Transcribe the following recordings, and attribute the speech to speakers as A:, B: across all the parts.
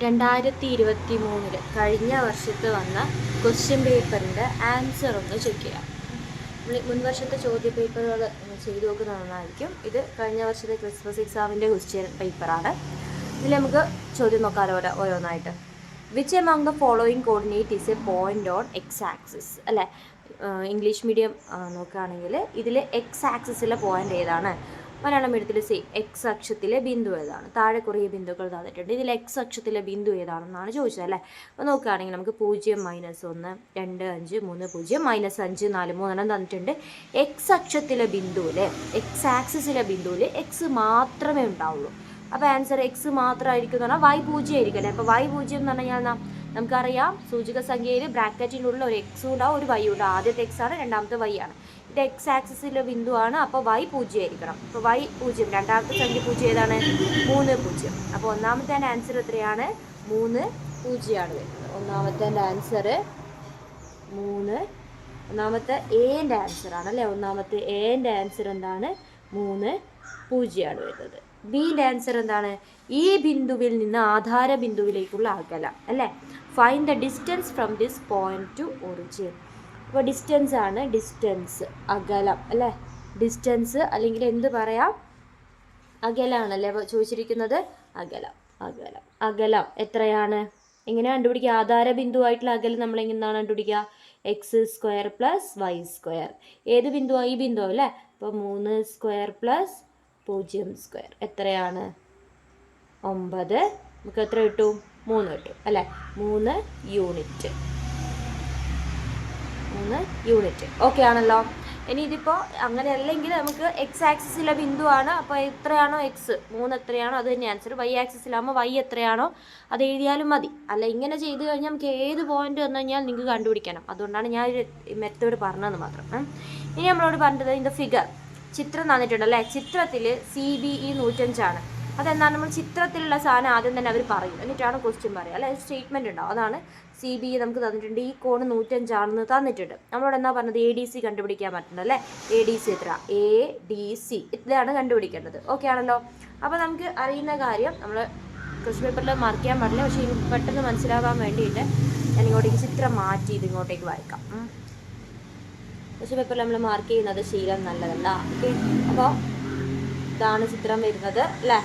A: 2023 കഴിഞ്ഞ വർഷത്ത് വന്ന ക്വസ്റ്റ്യൻ പേപ്പറിൻ്റെ ആൻസർ ഒന്ന് ചെക്ക് ചെയ്യാം. മുൻ വർഷത്തെ ചോദ്യ പേപ്പറുകൾ ചെയ്തു നോക്കുന്നത് നന്നായിരിക്കും. ഇത് കഴിഞ്ഞ വർഷത്തെ ക്രിസ്മസ് എക്സാമിൻ്റെ ക്വസ്റ്റ്യൻ പേപ്പറാണ്. ഇതിൽ നമുക്ക് ചോദ്യം നോക്കാം ഓരോന്നായിട്ട്. Which among the following coordinate is A point on X axis? അല്ലേ, ഇംഗ്ലീഷ് മീഡിയം നോക്കുകയാണെങ്കിൽ ഇതിൽ എക്സ് ആക്സിസിലെ പോയിൻ്റ് ഏതാണ്? മലയാളം മീഡിയത്തിൽ സെയിം. എക്സ് അക്ഷത്തിലെ ബിന്ദു ഏതാണ്? താഴെ കുറേ ബിന്ദുക്കൾ തന്നിട്ടുണ്ട്. ഇതിൽ എക്സ് അക്ഷത്തിലെ ബിന്ദു ഏതാണെന്നാണ് ചോദിച്ചത് അല്ലേ. അപ്പോൾ നോക്കുകയാണെങ്കിൽ നമുക്ക് 0, -1, 2, 5, 3, 0, -5, 4, 3 തന്നിട്ടുണ്ട്. എക്സ് അക്ഷത്തിലെ ബിന്ദുവിൽ, എക്സ് ആക്സിസിലെ ബിന്ദുവിൽ എക്സ് മാത്രമേ ഉണ്ടാവുള്ളൂ. അപ്പോൾ ആൻസർ എക്സ് മാത്രമായിരിക്കും എന്ന് പറഞ്ഞാൽ y0 ആയിരിക്കും അല്ലേ. അപ്പോൾ y0 എന്ന് പറഞ്ഞാൽ നമുക്കറിയാം, സൂചക സംഖ്യയിൽ ബ്രാക്കറ്റിനുള്ള ഒരു എക്സും ഉണ്ടാവും, ഒരു y ഉണ്ടാവും. ആദ്യത്തെ എക്സ് ആണ്, രണ്ടാമത്തെ y ആണ്. ഇത് എക്സ് ആക്സിസിലെ ബിന്ദുവാണ്, അപ്പോൾ y0 ആയിരിക്കണം. അപ്പോൾ y0, രണ്ടാമത്തെ സംഖ്യ 0 ഏതാണ്? 3, 0. അപ്പോൾ ഒന്നാമത്തെ ആൻസർ എത്രയാണ്? 3, 0 ആണ് വരുന്നത്. ഒന്നാമത്തെ ആൻസർ 3. ഒന്നാമത്തെ എൻ്റെ ആൻസറാണ് അല്ലേ. ഒന്നാമത്തെ എൻ്റെ ആൻസർ എന്താണ്? 3, 0 ആണ് വരുന്നത്. ബിൻ്റെ ആൻസർ എന്താണ്? ഈ ബിന്ദുവിൽ നിന്ന് ആധാര ബിന്ദുവിലേക്കുള്ള അകലം അല്ലേ. Find the distance from this point two origin. അപ്പോൾ ഡിസ്റ്റൻസ് ആണ്, ഡിസ്റ്റൻസ് അകലം അല്ലേ. ഡിസ്റ്റൻസ് അല്ലെങ്കിൽ എന്ത് പറയാം, അകലാണല്ലേ ചോദിച്ചിരിക്കുന്നത്. അകലം എത്രയാണ്? എങ്ങനെ കണ്ടുപിടിക്കുക? ആധാര ബിന്ദുവായിട്ടുള്ള അകലം നമ്മൾ എങ്ങനെയാണ് കണ്ടുപിടിക്കുക? x² + y². ഏത് ബിന്ദുവാണ്? ഈ ബിന്ദു അല്ലേ. അപ്പോൾ 3² + 0² എത്രയാണ്? 9. നമുക്ക് എത്ര കിട്ടും? 3 കിട്ടും അല്ലേ. 3 യൂണിറ്റ്. ഓക്കെ ആണല്ലോ. ഇനി ഇതിപ്പോൾ അങ്ങനെ അല്ലെങ്കിൽ നമുക്ക് എക്സ് ആക്സിസിലെ ബിന്ദുവാണ്, അപ്പോൾ എത്രയാണോ എക്സ് 3 എത്രയാണോ അത് തന്നെ ആൻസർ. വൈ ആക്സിസിലാകുമ്പോൾ വൈ എത്രയാണോ അത് എഴുതിയാലും മതി. അല്ല, ഇങ്ങനെ ചെയ്ത് കഴിഞ്ഞാൽ നമുക്ക് ഏത് പോയിന്റ് വന്നു കഴിഞ്ഞാൽ നിങ്ങൾക്ക് കണ്ടുപിടിക്കണം. അതുകൊണ്ടാണ് ഞാൻ ഒരു മെത്തേഡ് പറഞ്ഞതെന്ന് മാത്രം. ഇനി നമ്മളോട് പറഞ്ഞത് ഇതിൻ്റെ ഫിഗർ, ചിത്രം തന്നിട്ടുണ്ട് അല്ലേ. ചിത്രത്തിൽ CBE 105 ആണ്. അതെന്താണ്? നമ്മൾ ചിത്രത്തിലുള്ള സാധനം ആദ്യം തന്നെ അവർ പറയും, എന്നിട്ടാണ് ക്വസ്റ്റ്യൻ പറയുക അല്ലെ. സ്റ്റേറ്റ്മെൻറ്റ് ഉണ്ടാവും. അതാണ് CBE നമുക്ക് തന്നിട്ടുണ്ട്. ഈ കോണ് 105 ആണെന്ന് തന്നിട്ടുണ്ട്. നമ്മളോട് എന്താ പറഞ്ഞത്? ADC കണ്ടുപിടിക്കാൻ പറ്റുന്നത് അല്ലേ. ADC എത്ര? ADC ഇതാണ് കണ്ടുപിടിക്കേണ്ടത്. ഓക്കെ ആണല്ലോ. അപ്പോൾ നമുക്ക് അറിയുന്ന കാര്യം നമ്മൾ ക്വസ്റ്റ്യൻ പേപ്പറിൽ മാർക്ക് ചെയ്യാൻ പാടില്ല, പക്ഷേ പെട്ടെന്ന് മനസ്സിലാകാൻ വേണ്ടിയിട്ട് ഞാൻ ഇങ്ങോട്ടേക്ക് ചിത്രം മാറ്റി ഇത് ഇങ്ങോട്ടേക്ക് വായിക്കാം. ക്വസ്റ്റ്യൻ പേപ്പറിൽ നമ്മൾ മാർക്ക് ചെയ്യുന്നത് ശീലം നല്ലതല്ല. ഓക്കെ, അപ്പോൾ ഇതാണ് ചിത്രം വരുന്നത് അല്ലേ.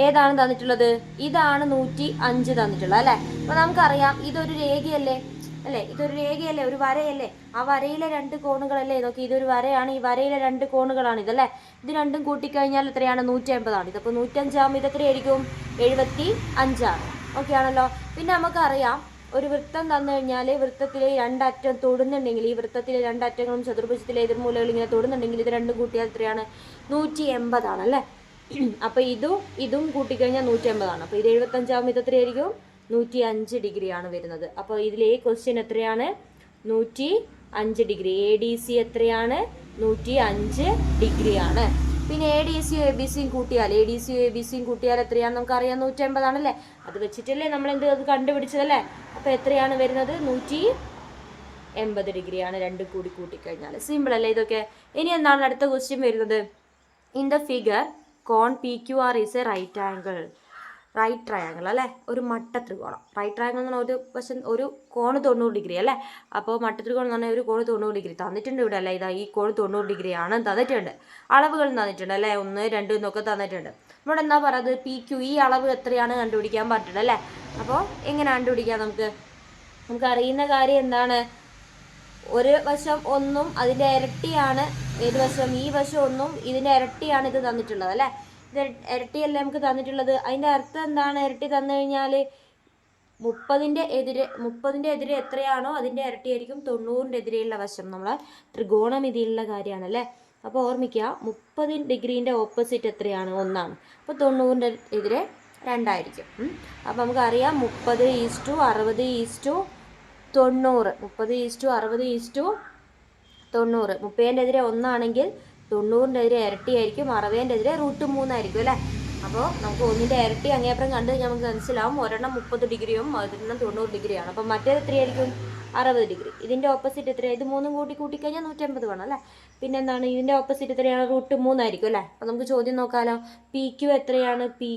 A: ഏതാണ് തന്നിട്ടുള്ളത്? ഇതാണ് 105 തന്നിട്ടുള്ളത് അല്ലേ. അപ്പോൾ നമുക്കറിയാം ഇതൊരു രേഖയല്ലേ അല്ലേ. ഇതൊരു രേഖയല്ലേ, ഒരു വരയല്ലേ. ആ വരയിലെ 2 കോണുകളല്ലേ നോക്കി. ഇതൊരു വരയാണ്, ഈ വരയിലെ 2 കോണുകളാണ് ഇതല്ലേ. ഇത് രണ്ടും കൂട്ടിക്കഴിഞ്ഞാൽ എത്രയാണ്? 150 ആണ്. ഇതിപ്പോൾ 105 ആകുമ്പോൾ ഇത് എത്രയായിരിക്കും? 75 ആണ്. ഓക്കെ ആണല്ലോ. പിന്നെ നമുക്കറിയാം ഒരു വൃത്തം തന്നു കഴിഞ്ഞാൽ വൃത്തത്തിലെ 2 അറ്റം തൊടുന്നുണ്ടെങ്കിൽ, ഈ വൃത്തത്തിലെ 2 അറ്റങ്ങളും ചതുർഭുജത്തിലെ എതിർമൂലകൾ ഇങ്ങനെ തൊടുന്നുണ്ടെങ്കിൽ ഇത് രണ്ടും കൂട്ടിയാൽ എത്രയാണ്? 180 ആണല്ലേ. അപ്പോൾ ഇതും കൂട്ടിക്കഴിഞ്ഞാൽ 180 ആണ്. അപ്പോൾ ഇത് 75 ആകുമ്പോൾ ഇത് എത്രയായിരിക്കും? 105 ഡിഗ്രിയാണ് വരുന്നത്. അപ്പോൾ ഇതിൽ ക്വസ്റ്റ്യൻ എത്രയാണ്? 105 ഡിഗ്രി. ADC എത്രയാണ്? 105 ഡിഗ്രിയാണ്. പിന്നെ ADCയും ABCയും കൂട്ടിയാൽ എത്രയാണ്? നമുക്കറിയാം 150 ആണല്ലേ. അത് വെച്ചിട്ടല്ലേ നമ്മൾ അത് കണ്ടുപിടിച്ചതല്ലേ. അപ്പോൾ എത്രയാണ് വരുന്നത്? 180 ഡിഗ്രിയാണ്. 2 കൂടി കൂട്ടിക്കഴിഞ്ഞാൽ. സിമ്പിൾ അല്ലേ ഇതൊക്കെ. ഇനി എന്താണ് അടുത്ത ക്വസ്റ്റ്യൻ വരുന്നത്? ഇൻ ദ ഫിഗർ കോൺ PQR is a right triangle അല്ലേ. ഒരു മട്ടത്രികോണം. റൈറ്റ് ട്രയാങ്കിൾ എന്ന് പറഞ്ഞാൽ ഒരു വശം ഒരു കോണ് 90 ഡിഗ്രി അല്ലേ. അപ്പോൾ മട്ടത്രികോണം എന്ന് പറഞ്ഞാൽ ഒരു കോണ് 90 ഡിഗ്രി തന്നിട്ടുണ്ട് ഇവിടെ അല്ലേ. ഇതാ ഈ കോണ് 90 ഡിഗ്രിയാണ് തന്നിട്ടുണ്ട്. അളവുകൾ തന്നിട്ടുണ്ട് അല്ലേ. 1, 2 എന്നൊക്കെ തന്നിട്ടുണ്ട്. നമ്മളോട് എന്താ പറയുന്നത്? PQ, ഈ അളവ് എത്രയാണ് കണ്ടുപിടിക്കാൻ പറ്റുന്നത് അല്ലേ. അപ്പോൾ എങ്ങനെ കണ്ടുപിടിക്കാം? നമുക്ക് അറിയുന്ന കാര്യം എന്താണ്? ഒരു വശം 1 അതിൻ്റെ ഇരട്ടിയാണ്. ഏത് വശം? ഈ വശം 1 ഇതിൻ്റെ ഇരട്ടിയാണ് ഇത് തന്നിട്ടുള്ളത് അല്ലേ. ഇത് ഇരട്ടിയല്ലേ നമുക്ക് തന്നിട്ടുള്ളത്. അതിൻ്റെ അർത്ഥം എന്താണ്? ഇരട്ടി തന്നു കഴിഞ്ഞാൽ 30ൻ്റെ എതിരെ എത്രയാണോ അതിൻ്റെ ഇരട്ടിയായിരിക്കും 90ൻ്റെ എതിരെയുള്ള വശം. നമ്മളെ ത്രികോണമിതിയിലുള്ള കാര്യമാണ് അല്ലേ. അപ്പോൾ ഓർമ്മിക്കുക, 30 ഡിഗ്രീൻ്റെ ഓപ്പോസിറ്റ് എത്രയാണ്? 1 ആണ്. അപ്പോൾ 90ൻ്റെ എതിരെ 2 ആയിരിക്കും. അപ്പോൾ നമുക്കറിയാം 30:60:90. 30:60:90. 30ൻ്റെ എതിരെ 1 ആണെങ്കിൽ 90ൻ്റെ എതിരെ ഇരട്ടിയായിരിക്കും. 60ൻ്റെ എതിരെ √3 ആയിരിക്കും അല്ലേ. അപ്പോൾ നമുക്ക് ഒന്നിൻ്റെ ഇരട്ടി അങ്ങേപ്പുറം കണ്ട് നമുക്ക് മനസ്സിലാവും ഒരെണ്ണം 30 ഡിഗ്രിയും ഒരെണ്ണം 90 ഡിഗ്രിയാണ്. അപ്പം മറ്റേത് എത്രയായിരിക്കും? 60 ഡിഗ്രി. ഇതിൻ്റെ ഓപ്പോസിറ്റ് എത്രയാണ്? ഇത് 3 കൂട്ടിക്കഴിഞ്ഞാൽ 180 വേണം അല്ലേ? പിന്നെ എന്താണ് ഇതിൻ്റെ ഓപ്പോസിറ്റ് എത്രയാണ്? √3 ആയിരിക്കും അല്ലേ? അപ്പോൾ നമുക്ക് ചോദ്യം നോക്കാമല്ലോ. പി ക്യു എത്രയാണ്? പി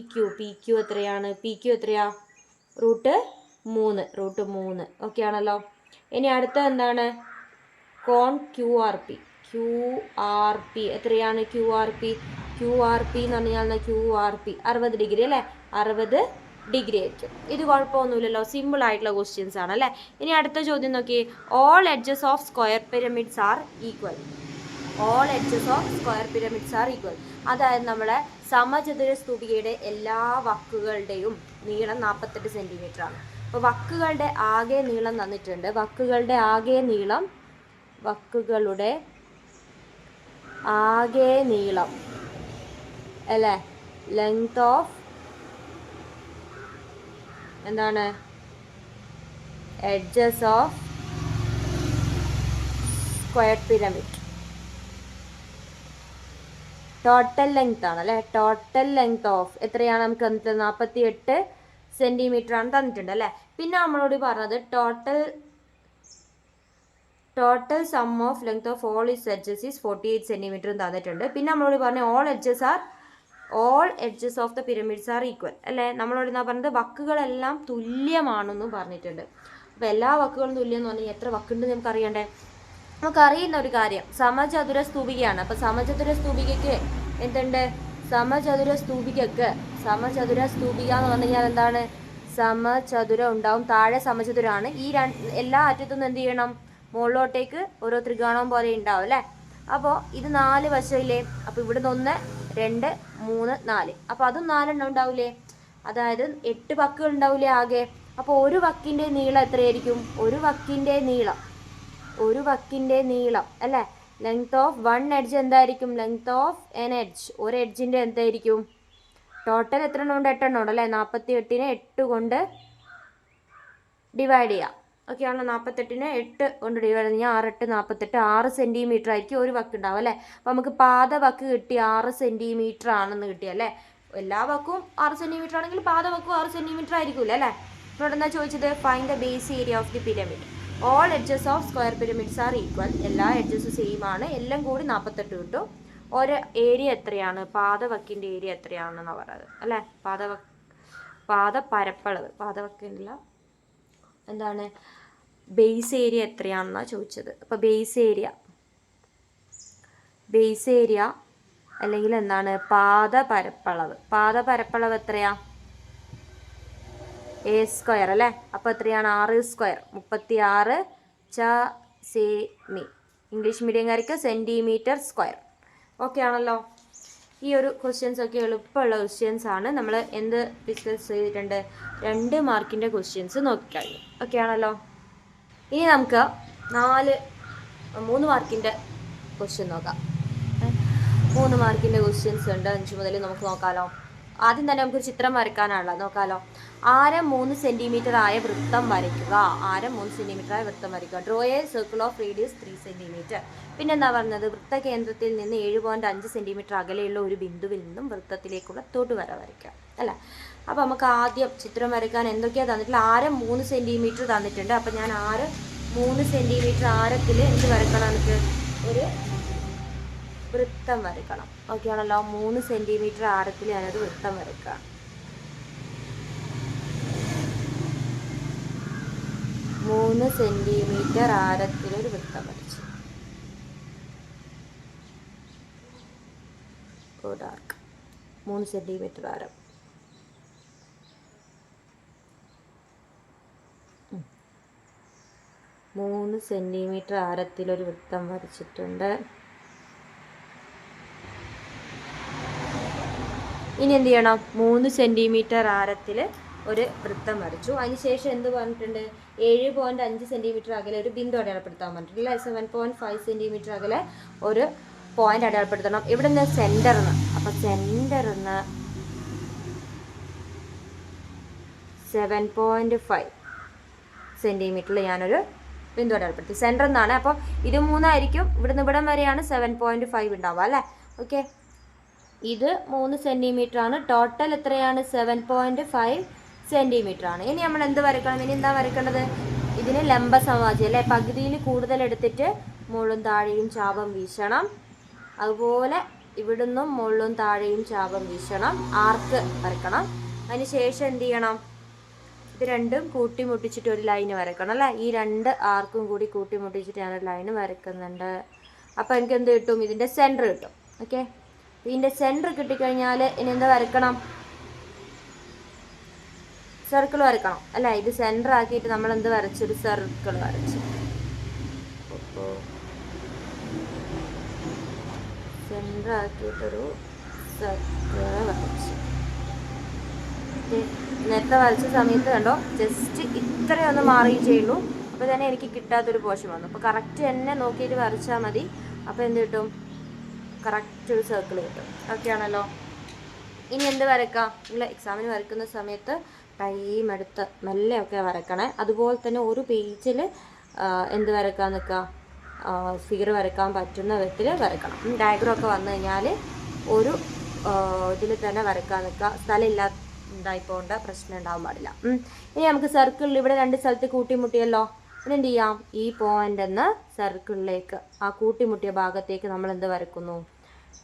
A: ക്യു എത്രയാണ്? പി ക്യു എത്രയാ? √3 ഓക്കെ ആണല്ലോ. ഇനി അടുത്ത എന്താണ്? കോൺ ക്യു ആർ പി എത്രയാണ്? ക്യു ആർ പി എന്ന് പറഞ്ഞാൽ QRP 60 ഡിഗ്രി അല്ലേ? 60 ഡിഗ്രി ആയിരിക്കും. ഇത് കുഴപ്പമൊന്നുമില്ലല്ലോ, സിമ്പിൾ ആയിട്ടുള്ള ക്വസ്റ്റ്യൻസ് ആണ് അല്ലേ? ഇനി അടുത്ത ചോദ്യം നോക്കി. All edges of square pyramids are equal. അതായത് നമ്മുടെ സമചതുര സ്തൂപികയുടെ എല്ലാ വക്കുകളുടെയും നീളം 48 സെൻറ്റിമീറ്റർ ആണ്. അപ്പോൾ വക്കുകളുടെ ആകെ നീളം തന്നിട്ടുണ്ട്. വക്കുകളുടെ ആകെ നീളം അല്ലേ? ലെങ്ത് ഓഫ് എന്താണ്? Edges of square pyramid total length ആണ് അല്ലേ? ടോട്ടൽ ലെങ്ത് ഓഫ് എത്രയാണ് നമുക്ക് തന്നിട്ട്? 48 സെൻറ്റിമീറ്റർ ആണ് തന്നിട്ടുണ്ട് അല്ലേ? പിന്നെ നമ്മളോട് പറഞ്ഞത് total sum of length of all its edges is 48 സെൻറ്റിമീറ്ററും തന്നിട്ടുണ്ട്. പിന്നെ നമ്മളോട് പറഞ്ഞ all edges of the pyramids are equal അല്ലേ? നമ്മളോട് എന്താ പറഞ്ഞത്? വക്കുകളെല്ലാം തുല്യമാണെന്നും പറഞ്ഞിട്ടുണ്ട്. അപ്പോൾ എല്ലാ വക്കുകളും തുല്യം എന്ന് പറഞ്ഞാൽ എത്ര വക്കുണ്ട് നമുക്ക് അറിയണ്ടേ? നമുക്കറിയുന്ന ഒരു കാര്യം സമചതുര സ്തൂപികയാണ്. അപ്പോൾ സമചതുര സ്തൂപികയ്ക്ക് എന്തുണ്ട്? സമചതുര സ്തൂപിക എന്ന് പറഞ്ഞു കഴിഞ്ഞാൽ എന്താണ്? സമചതുരം ഉണ്ടാവും. താഴെ സമചതുരമാണ്. ഈ എല്ലാ അറ്റത്തുനിന്ന് എന്ത് ചെയ്യണം? മുകളിലോട്ടേക്ക് ഓരോ ത്രികോണം പോലെ ഉണ്ടാവും അല്ലേ? അപ്പോൾ ഇത് 4 വശമില്ലേ? അപ്പോൾ ഇവിടുന്ന് 1 2 3 4, അപ്പോൾ അതും 4 എണ്ണം ഉണ്ടാവില്ലേ? അതായത് 8 വക്കുകൾ ഉണ്ടാവില്ലേ ആകെ? അപ്പോൾ ഒരു വക്കിൻ്റെ നീളം എത്രയായിരിക്കും? ഒരു വക്കിൻ്റെ നീളം അല്ലേ? ലെങ്ത് ഓഫ് വൺ എഡ്ജ് എന്തായിരിക്കും? Length of N edge. ഒരു എഡ്ജിൻ്റെ എന്തായിരിക്കും? ടോട്ടൽ എത്ര എണ്ണം ഉണ്ട്? 8 എണ്ണം ഉണ്ട് അല്ലേ? 48നെ 8 കൊണ്ട് ഡിവൈഡ് ചെയ്യാം. ഓക്കെ ആണല്ലോ? 48നെ 8 കൊണ്ട് ഡിവൈഡ് ചെയ്ത് കഴിഞ്ഞാൽ 6 8 48, 6 സെൻറ്റിമീറ്റർ ആയിരിക്കും ഒരു വക്ക് ഉണ്ടാവും അല്ലേ? അപ്പോൾ നമുക്ക് പാദ വക്ക് കിട്ടി 6 സെൻറ്റിമീറ്റർ ആണെന്ന് കിട്ടിയല്ലേ? എല്ലാ വക്കും 6 സെൻറ്റിമീറ്റർ ആണെങ്കിൽ പാദ വക്കും 6 സെൻറ്റിമീറ്റർ ആയിരിക്കുമല്ലോ അല്ലേ? ഇവിടെ എന്താ ചോദിച്ചത്? Find the base area of the pyramid. All edges of square pyramids are equal. എല്ലാ എഡ്ജസും സെയിം ആണ്. എല്ലാം കൂടി 48 കിട്ടും. ഒരു ഏരിയ എത്രയാണ്? പാദവക്കിൻ്റെ ഏരിയ എത്രയാണെന്നാണ് പറയുന്നത് അല്ലേ? പാദവക്കില്ല എന്താണ്? ബേസ് ഏരിയ എത്രയാണെന്നാണ് ചോദിച്ചത്. അപ്പോൾ ബേസ് ഏരിയ അല്ലെങ്കിൽ എന്താണ്? പാദപരപ്പളവ് എത്രയാ? A² അല്ലേ? അപ്പോൾ എത്രയാണ്? 6². 36 സെമി. ഇംഗ്ലീഷ് മീഡിയംകാർക്ക് സെൻറ്റിമീറ്റർ സ്ക്വയർ. ഓക്കെ ആണല്ലോ? ഈ ഒരു ക്വസ്റ്റ്യൻസ് ഒക്കെ എളുപ്പമുള്ള ക്വസ്റ്റ്യൻസ് ആണ്. നമ്മൾ എന്ത് ഡിസ്കസ് ചെയ്തിട്ടുണ്ട്? 2 മാർക്കിൻ്റെ ക്വസ്റ്റ്യൻസ് നോക്കിക്കഴിഞ്ഞു. ഓക്കെ ആണല്ലോ? ഇനി നമുക്ക് 3 മാർക്കിൻ്റെ ക്വസ്റ്റ്യൻ നോക്കാം. 3 മാർക്കിൻ്റെ ക്വസ്റ്റ്യൻസ് ഉണ്ട്. 5 മുതൽ നമുക്ക് നോക്കാമല്ലോ. ആദ്യം തന്നെ നമുക്കൊരു ചിത്രം വരയ്ക്കാനാണല്ലോ. നോക്കാമല്ലോ. ആരം 3 സെൻറ്റിമീറ്റർ ആയ വൃത്തം വരയ്ക്കുക. Draw A circle of radius 3 centimetre. പിന്നെന്താ പറഞ്ഞത്? വൃത്തകേന്ദ്രത്തിൽ നിന്ന് 7.5 സെൻറ്റിമീറ്റർ അകലെയുള്ള ഒരു ബിന്ദുവിൽ നിന്നും വൃത്തത്തിലേക്കുള്ള തൊടുവര വരയ്ക്കാം അല്ലേ? അപ്പോൾ നമുക്ക് ആദ്യം ചിത്രം വരയ്ക്കാൻ എന്തൊക്കെയാണ് തന്നിട്ടുള്ള? ആരം 3 സെൻറ്റിമീറ്റർ തന്നിട്ടുണ്ട്. അപ്പോൾ ഞാൻ 3 സെൻറ്റിമീറ്റർ ആരത്തിൽ എന്ത് വരയ്ക്കണം? എനിക്ക് ഒരു വൃത്തം വരയ്ക്കണം. ഓക്കെ ആണല്ലോ? 3 സെൻറ്റിമീറ്റർ ആരത്തിൽ ഞാനൊരു വൃത്തം വരയ്ക്കാം. 3 സെൻറ്റിമീറ്റർ ആരത്തിലൊരു വൃത്തം വരച്ചു. ഡാർക്ക് 3 സെൻറ്റിമീറ്റർ ആരം. 3 സെൻറ്റിമീറ്റർ ആരത്തിലൊരു വൃത്തം വരച്ചിട്ടുണ്ട്. ഇനി എന്ത് ചെയ്യണം? 3 സെൻറ്റിമീറ്റർ ആരത്തിൽ ഒരു വൃത്തം വരച്ചു. അതിനുശേഷം എന്ത് പറഞ്ഞിട്ടുണ്ട്? 7.5 സെൻറ്റിമീറ്റർ അകലെ ഒരു ബിന്ദു അടയാളപ്പെടുത്താൻ പറഞ്ഞിട്ടില്ല. 7.5 സെൻറ്റിമീറ്റർ അകലെ ഒരു പോയിന്റ് അടയാളപ്പെടുത്തണം. ഇവിടെ നിന്ന് സെൻറ്ററിന്. അപ്പോൾ സെൻറ്ററിന് 7.5 സെൻറ്റിമീറ്ററിൽ ഞാനൊരു ബിന്ദു അടയാളപ്പെടുത്തി. സെൻറ്റർ എന്നാണ്. അപ്പോൾ ഇത് 3 ആയിരിക്കും. ഇവിടുന്ന് ഇവിടം വരെയാണ് 7.5 ഉണ്ടാവുക അല്ലേ? ഓക്കെ. ഇത് 3 സെൻറ്റിമീറ്റർ ആണ്. ടോട്ടൽ എത്രയാണ്? 7.5 സെൻറ്റിമീറ്റർ ആണ്. ഇനി നമ്മൾ എന്ത് വരയ്ക്കണം? ഇനി എന്താ വരയ്ക്കേണ്ടത്? ഇതിന് ലംബ സമവാക്യം അല്ലേ, പകുതിയിൽ കൂടുതൽ എടുത്തിട്ട് മുകളിലും താഴെയും ചാപം വീശണം. അതുപോലെ ഇവിടുന്നും മുകളിലും താഴെയും ചാപം വീശണം. ആർക്ക് വരയ്ക്കണം. അതിന് ശേഷം എന്ത് ചെയ്യണം? ഇത് രണ്ടും കൂട്ടിമുട്ടിച്ചിട്ട് ഒരു ലൈന് വരയ്ക്കണം അല്ലേ. ഈ രണ്ട് ആർക്കും കൂടി കൂട്ടിമുട്ടിച്ചിട്ട് ഞാനൊരു ലൈന് വരയ്ക്കുന്നുണ്ട്. അപ്പോൾ എനിക്ക് എന്ത് കിട്ടും? ഇതിൻ്റെ സെൻറ്റർ കിട്ടും. ഓക്കെ, ഇതിൻ്റെ സെൻറ്റർ കിട്ടിക്കഴിഞ്ഞാൽ ഇനി എന്താ വരയ്ക്കണം? സർക്കിൾ വരയ്ക്കണം അല്ലേ. ഇത് സെൻറ്റർ ആക്കിയിട്ട് നമ്മൾ എന്ത് വരച്ചൊരു സർക്കിൾ വരച്ചു. സെൻറ്റർ ആക്കിയിട്ടൊരു സർക്കിൾ വരച്ചു. നേരത്തെ വരച്ച സമയത്ത് കണ്ടോ, ജസ്റ്റ് ഇത്രയൊന്ന് മാറി ചെയ്യുള്ളൂ. അപ്പോൾ തന്നെ എനിക്ക് കിട്ടാത്തൊരു പോർഷൻ വന്നു. അപ്പോൾ കറക്റ്റ് തന്നെ നോക്കിയിട്ട് വരച്ചാൽ മതി. അപ്പോൾ എന്ത് കിട്ടും? കറക്റ്റ് ഒരു സർക്കിൾ കിട്ടും. ഓക്കെ ആണല്ലോ. ഇനി എന്ത് വരയ്ക്കാം? നിങ്ങൾ എക്സാമിന് വരയ്ക്കുന്ന സമയത്ത് ടൈം എടുത്ത് മെല്ലെയൊക്കെ വരയ്ക്കണേ. അതുപോലെ തന്നെ ഒരു പേജിൽ എന്ത് വരയ്ക്കാൻ നിൽക്കുക? ഫിഗർ വരയ്ക്കാൻ പറ്റുന്ന വിധത്തിൽ വരയ്ക്കണം. ഡയഗ്രം ഒക്കെ വന്നു കഴിഞ്ഞാൽ ഒരു ഇതിൽ തന്നെ വരയ്ക്കാൻ നിൽക്കുക. സ്ഥലമില്ലാതായി പോകേണ്ട പ്രശ്നം ഉണ്ടാവാൻ പാടില്ല. ഇനി നമുക്ക് സർക്കിളിൽ ഇവിടെ രണ്ട് സ്ഥലത്ത് കൂട്ടിമുട്ടിയല്ലോ. പിന്നെ എന്ത് ചെയ്യാം? ഈ പോയിന്റ് എന്ന് സർക്കിളിലേക്ക്, ആ കൂട്ടിമുട്ടിയ ഭാഗത്തേക്ക് നമ്മൾ എന്ത് വരയ്ക്കുന്നു?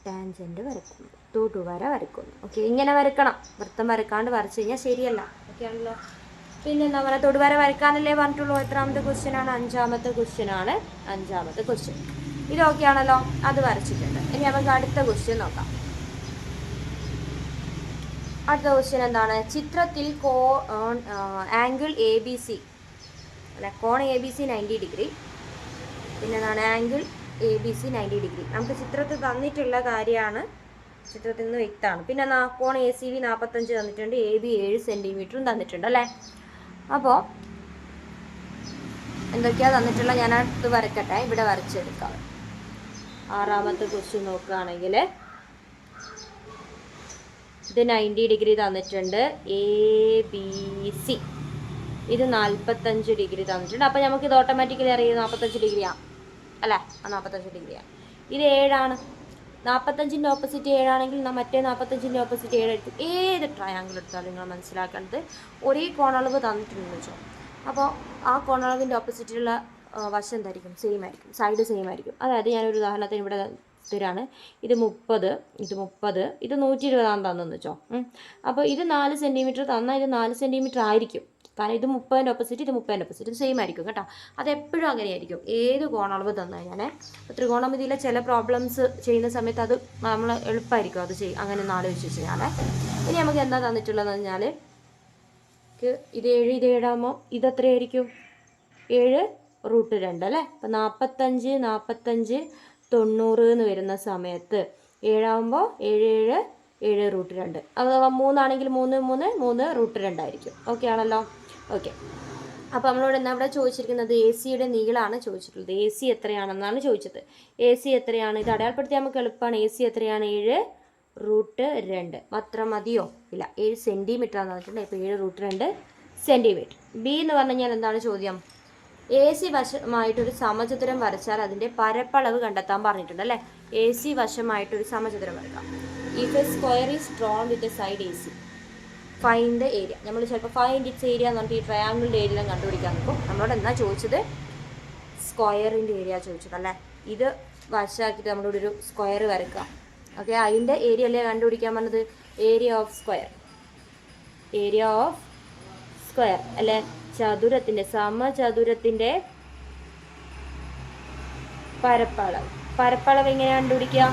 A: ടാൻജൻറ്റ് വരയ്ക്കുന്നു, തൊടുവര വരയ്ക്കുന്നു. ഓക്കെ, ഇങ്ങനെ വരയ്ക്കണം. വൃത്തം വരക്കാണ്ട് വരച്ച് കഴിഞ്ഞാൽ ശരിയല്ല. ഓക്കെ ആണല്ലോ. പിന്നെ എന്താ പറയുക? തൊടുവര വരയ്ക്കാനല്ലേ പറഞ്ഞിട്ടുള്ളൂ. എത്രാമത്തെ ക്വസ്റ്റ്യൻ ആണ്? 5ാമത്തെ ക്വസ്റ്റ്യൻ ആണ്. 5ാമത്തെ ക്വസ്റ്റ്യൻ. ഇതൊക്കെ ആണല്ലോ, അത് വരച്ചിട്ടുണ്ട്. ഇനി നമുക്ക് അടുത്ത ക്വസ്റ്റ്യൻ നോക്കാം. അടുത്ത ക്വസ്റ്റ്യൻ എന്താണ്? ചിത്രത്തിൽ ആംഗിൾ എ ബി സി അല്ല, കോൺ എ ബി സി 90 ഡിഗ്രി. പിന്നെ എന്താണ്? Angle A B C 90 degree. നമുക്ക് ചിത്രത്തിൽ തന്നിട്ടുള്ള കാര്യമാണ്, ചിത്രത്തിൽ നിന്ന് വ്യക്തമാണ്. പിന്നെ എന്നാ? കോൺ എ സി ബി 45 തന്നിട്ടുണ്ട്, എ ബി 7 സെൻറ്റിമീറ്ററും തന്നിട്ടുണ്ട് അല്ലേ. അപ്പോൾ എന്തൊക്കെയാണ് തന്നിട്ടുള്ള? ഞാൻ അടുത്ത് വരക്കട്ടെ, ഇവിടെ വരച്ചെടുക്കാം. 6ാമത്തെ ക്വസ്റ്റ്യൻ നോക്കുകയാണെങ്കിൽ ഇത് 90 ഡിഗ്രി തന്നിട്ടുണ്ട്, എ ബി സി. ഇത് 45 ഡിഗ്രി തന്നിട്ടുണ്ട്. അപ്പോൾ നമുക്ക് ഇത് ഓട്ടോമാറ്റിക്കലി അറിയാം 45 ഡിഗ്രിയാണ് അല്ലേ. 45 ഡിഗ്രിയാണ്. ഇത് 7ആണ്. 45ൻ്റെ ഓപ്പോസിറ്റ് 7ആണെങ്കിൽ മറ്റേ 45ൻ്റെ ഓപ്പോസിറ്റ് 7 ആയിരിക്കും. ഏത് ട്രയാങ്കിൾ എടുത്താലും നിങ്ങൾ മനസ്സിലാക്കേണ്ടത് ഒരേ കോണളവ് തന്നിട്ടുണ്ടെന്ന് വെച്ചോ. അപ്പോൾ ആ കോണളവിൻ്റെ ഓപ്പോസിറ്റിലുള്ള വശം എന്തായിരിക്കും? സെയിം ആയിരിക്കും, സൈഡ് സെയിം ആയിരിക്കും. അതായത് ഞാനൊരു ഉദാഹരണത്തിന് ഇവിടെ തരാണ്. ഇത് 30, ഇത് 30, ഇത് 120 തന്നെന്ന് വെച്ചോ. അപ്പോൾ ഇത് 4 സെൻറ്റിമീറ്റർ തന്നാൽ ഇത് 4 സെൻറ്റിമീറ്റർ ആയിരിക്കും. കാരണം ഇത് 30ൻ്റെ ഓപ്പോസിറ്റ്, ഇത് 30ൻ്റെ ഓപ്പോസിറ്റ്, ഇത് സെയിം ആയിരിക്കും കേട്ടോ. അതെപ്പോഴും അങ്ങനെയായിരിക്കും, ഏത് കോണളവ് തന്നു കഴിഞ്ഞാൽ. ത്രികോണമിതിയിലെ ചില പ്രോബ്ലംസ് ചെയ്യുന്ന സമയത്ത് അത് നമ്മൾ എളുപ്പമായിരിക്കും അത് അങ്ങനെ ആലോചിച്ച് വെച്ചാൽ. ഇനി നമുക്ക് എന്താ തന്നിട്ടുള്ളതെന്ന് പറഞ്ഞാൽ ഇത് 7, ഇത് 7ആകുമ്പോൾ ഇതെത്രയായിരിക്കും? 7√2 അല്ലേ. അപ്പം 45, 45, 90 എന്ന് വരുന്ന സമയത്ത് 7ആകുമ്പോൾ 7, 7, 7√2. അഥവാ 3ആണെങ്കിൽ 3, 3, 3√2 ആയിരിക്കും. ഓക്കെ ആണല്ലോ. ഓക്കെ, അപ്പോൾ നമ്മളോട് എന്താ ഇവിടെ ചോദിച്ചിരിക്കുന്നത്? എ സിയുടെ നീളമാണ് ചോദിച്ചിട്ടുള്ളത്. എ സി എത്രയാണെന്നാണ് ചോദിച്ചത്. എ സി എത്രയാണ്? ഇത് അടയാളപ്പെടുത്തി നമുക്ക് എളുപ്പമാണ്. എ സി എത്രയാണ്? 7√2. മാത്രം മതിയോ? ഇല്ല, 7 സെൻറ്റിമീറ്റർ ആണെന്ന് പറഞ്ഞിട്ടുണ്ട്. ഇപ്പോൾ 7√2 സെൻറ്റിമീറ്റർ. ബി എന്ന് പറഞ്ഞു കഴിഞ്ഞാൽ എന്താണ് ചോദ്യം? എ സി വശമായിട്ടൊരു സമചതുരം വരച്ചാൽ അതിൻ്റെ പരപ്പളവ് കണ്ടെത്താൻ പറഞ്ഞിട്ടുണ്ട് അല്ലേ. എ സി വശമായിട്ടൊരു സമചതുരം വരക്കാം. If A square is drawn with a side A C, find the area. നമ്മൾ ചിലപ്പോൾ ഫൈൻഡ് ഇറ്റ്സ് ഏരിയ എന്ന് പറഞ്ഞിട്ട് ഈ ട്രയാങ്കിളിൻ്റെ ഏരിയ കണ്ടുപിടിക്കാൻ നോക്കും. നമ്മളോട് എന്താ ചോദിച്ചത്? സ്ക്വയറിൻ്റെ ഏരിയ ചോദിച്ചത് അല്ലേ. ഇത് വശമാക്കിയിട്ട് നമ്മളിവിടെ ഒരു സ്ക്വയർ വരക്കാം. ഓക്കെ, അതിൻ്റെ ഏരിയ അല്ലേ കണ്ടുപിടിക്കാൻ പറഞ്ഞത്? Area of square, area of square അല്ലേ. ചതുരത്തിൻ്റെ, സമചതുരത്തിൻ്റെ പരപ്പളവ് എങ്ങനെ കണ്ടുപിടിക്കുക?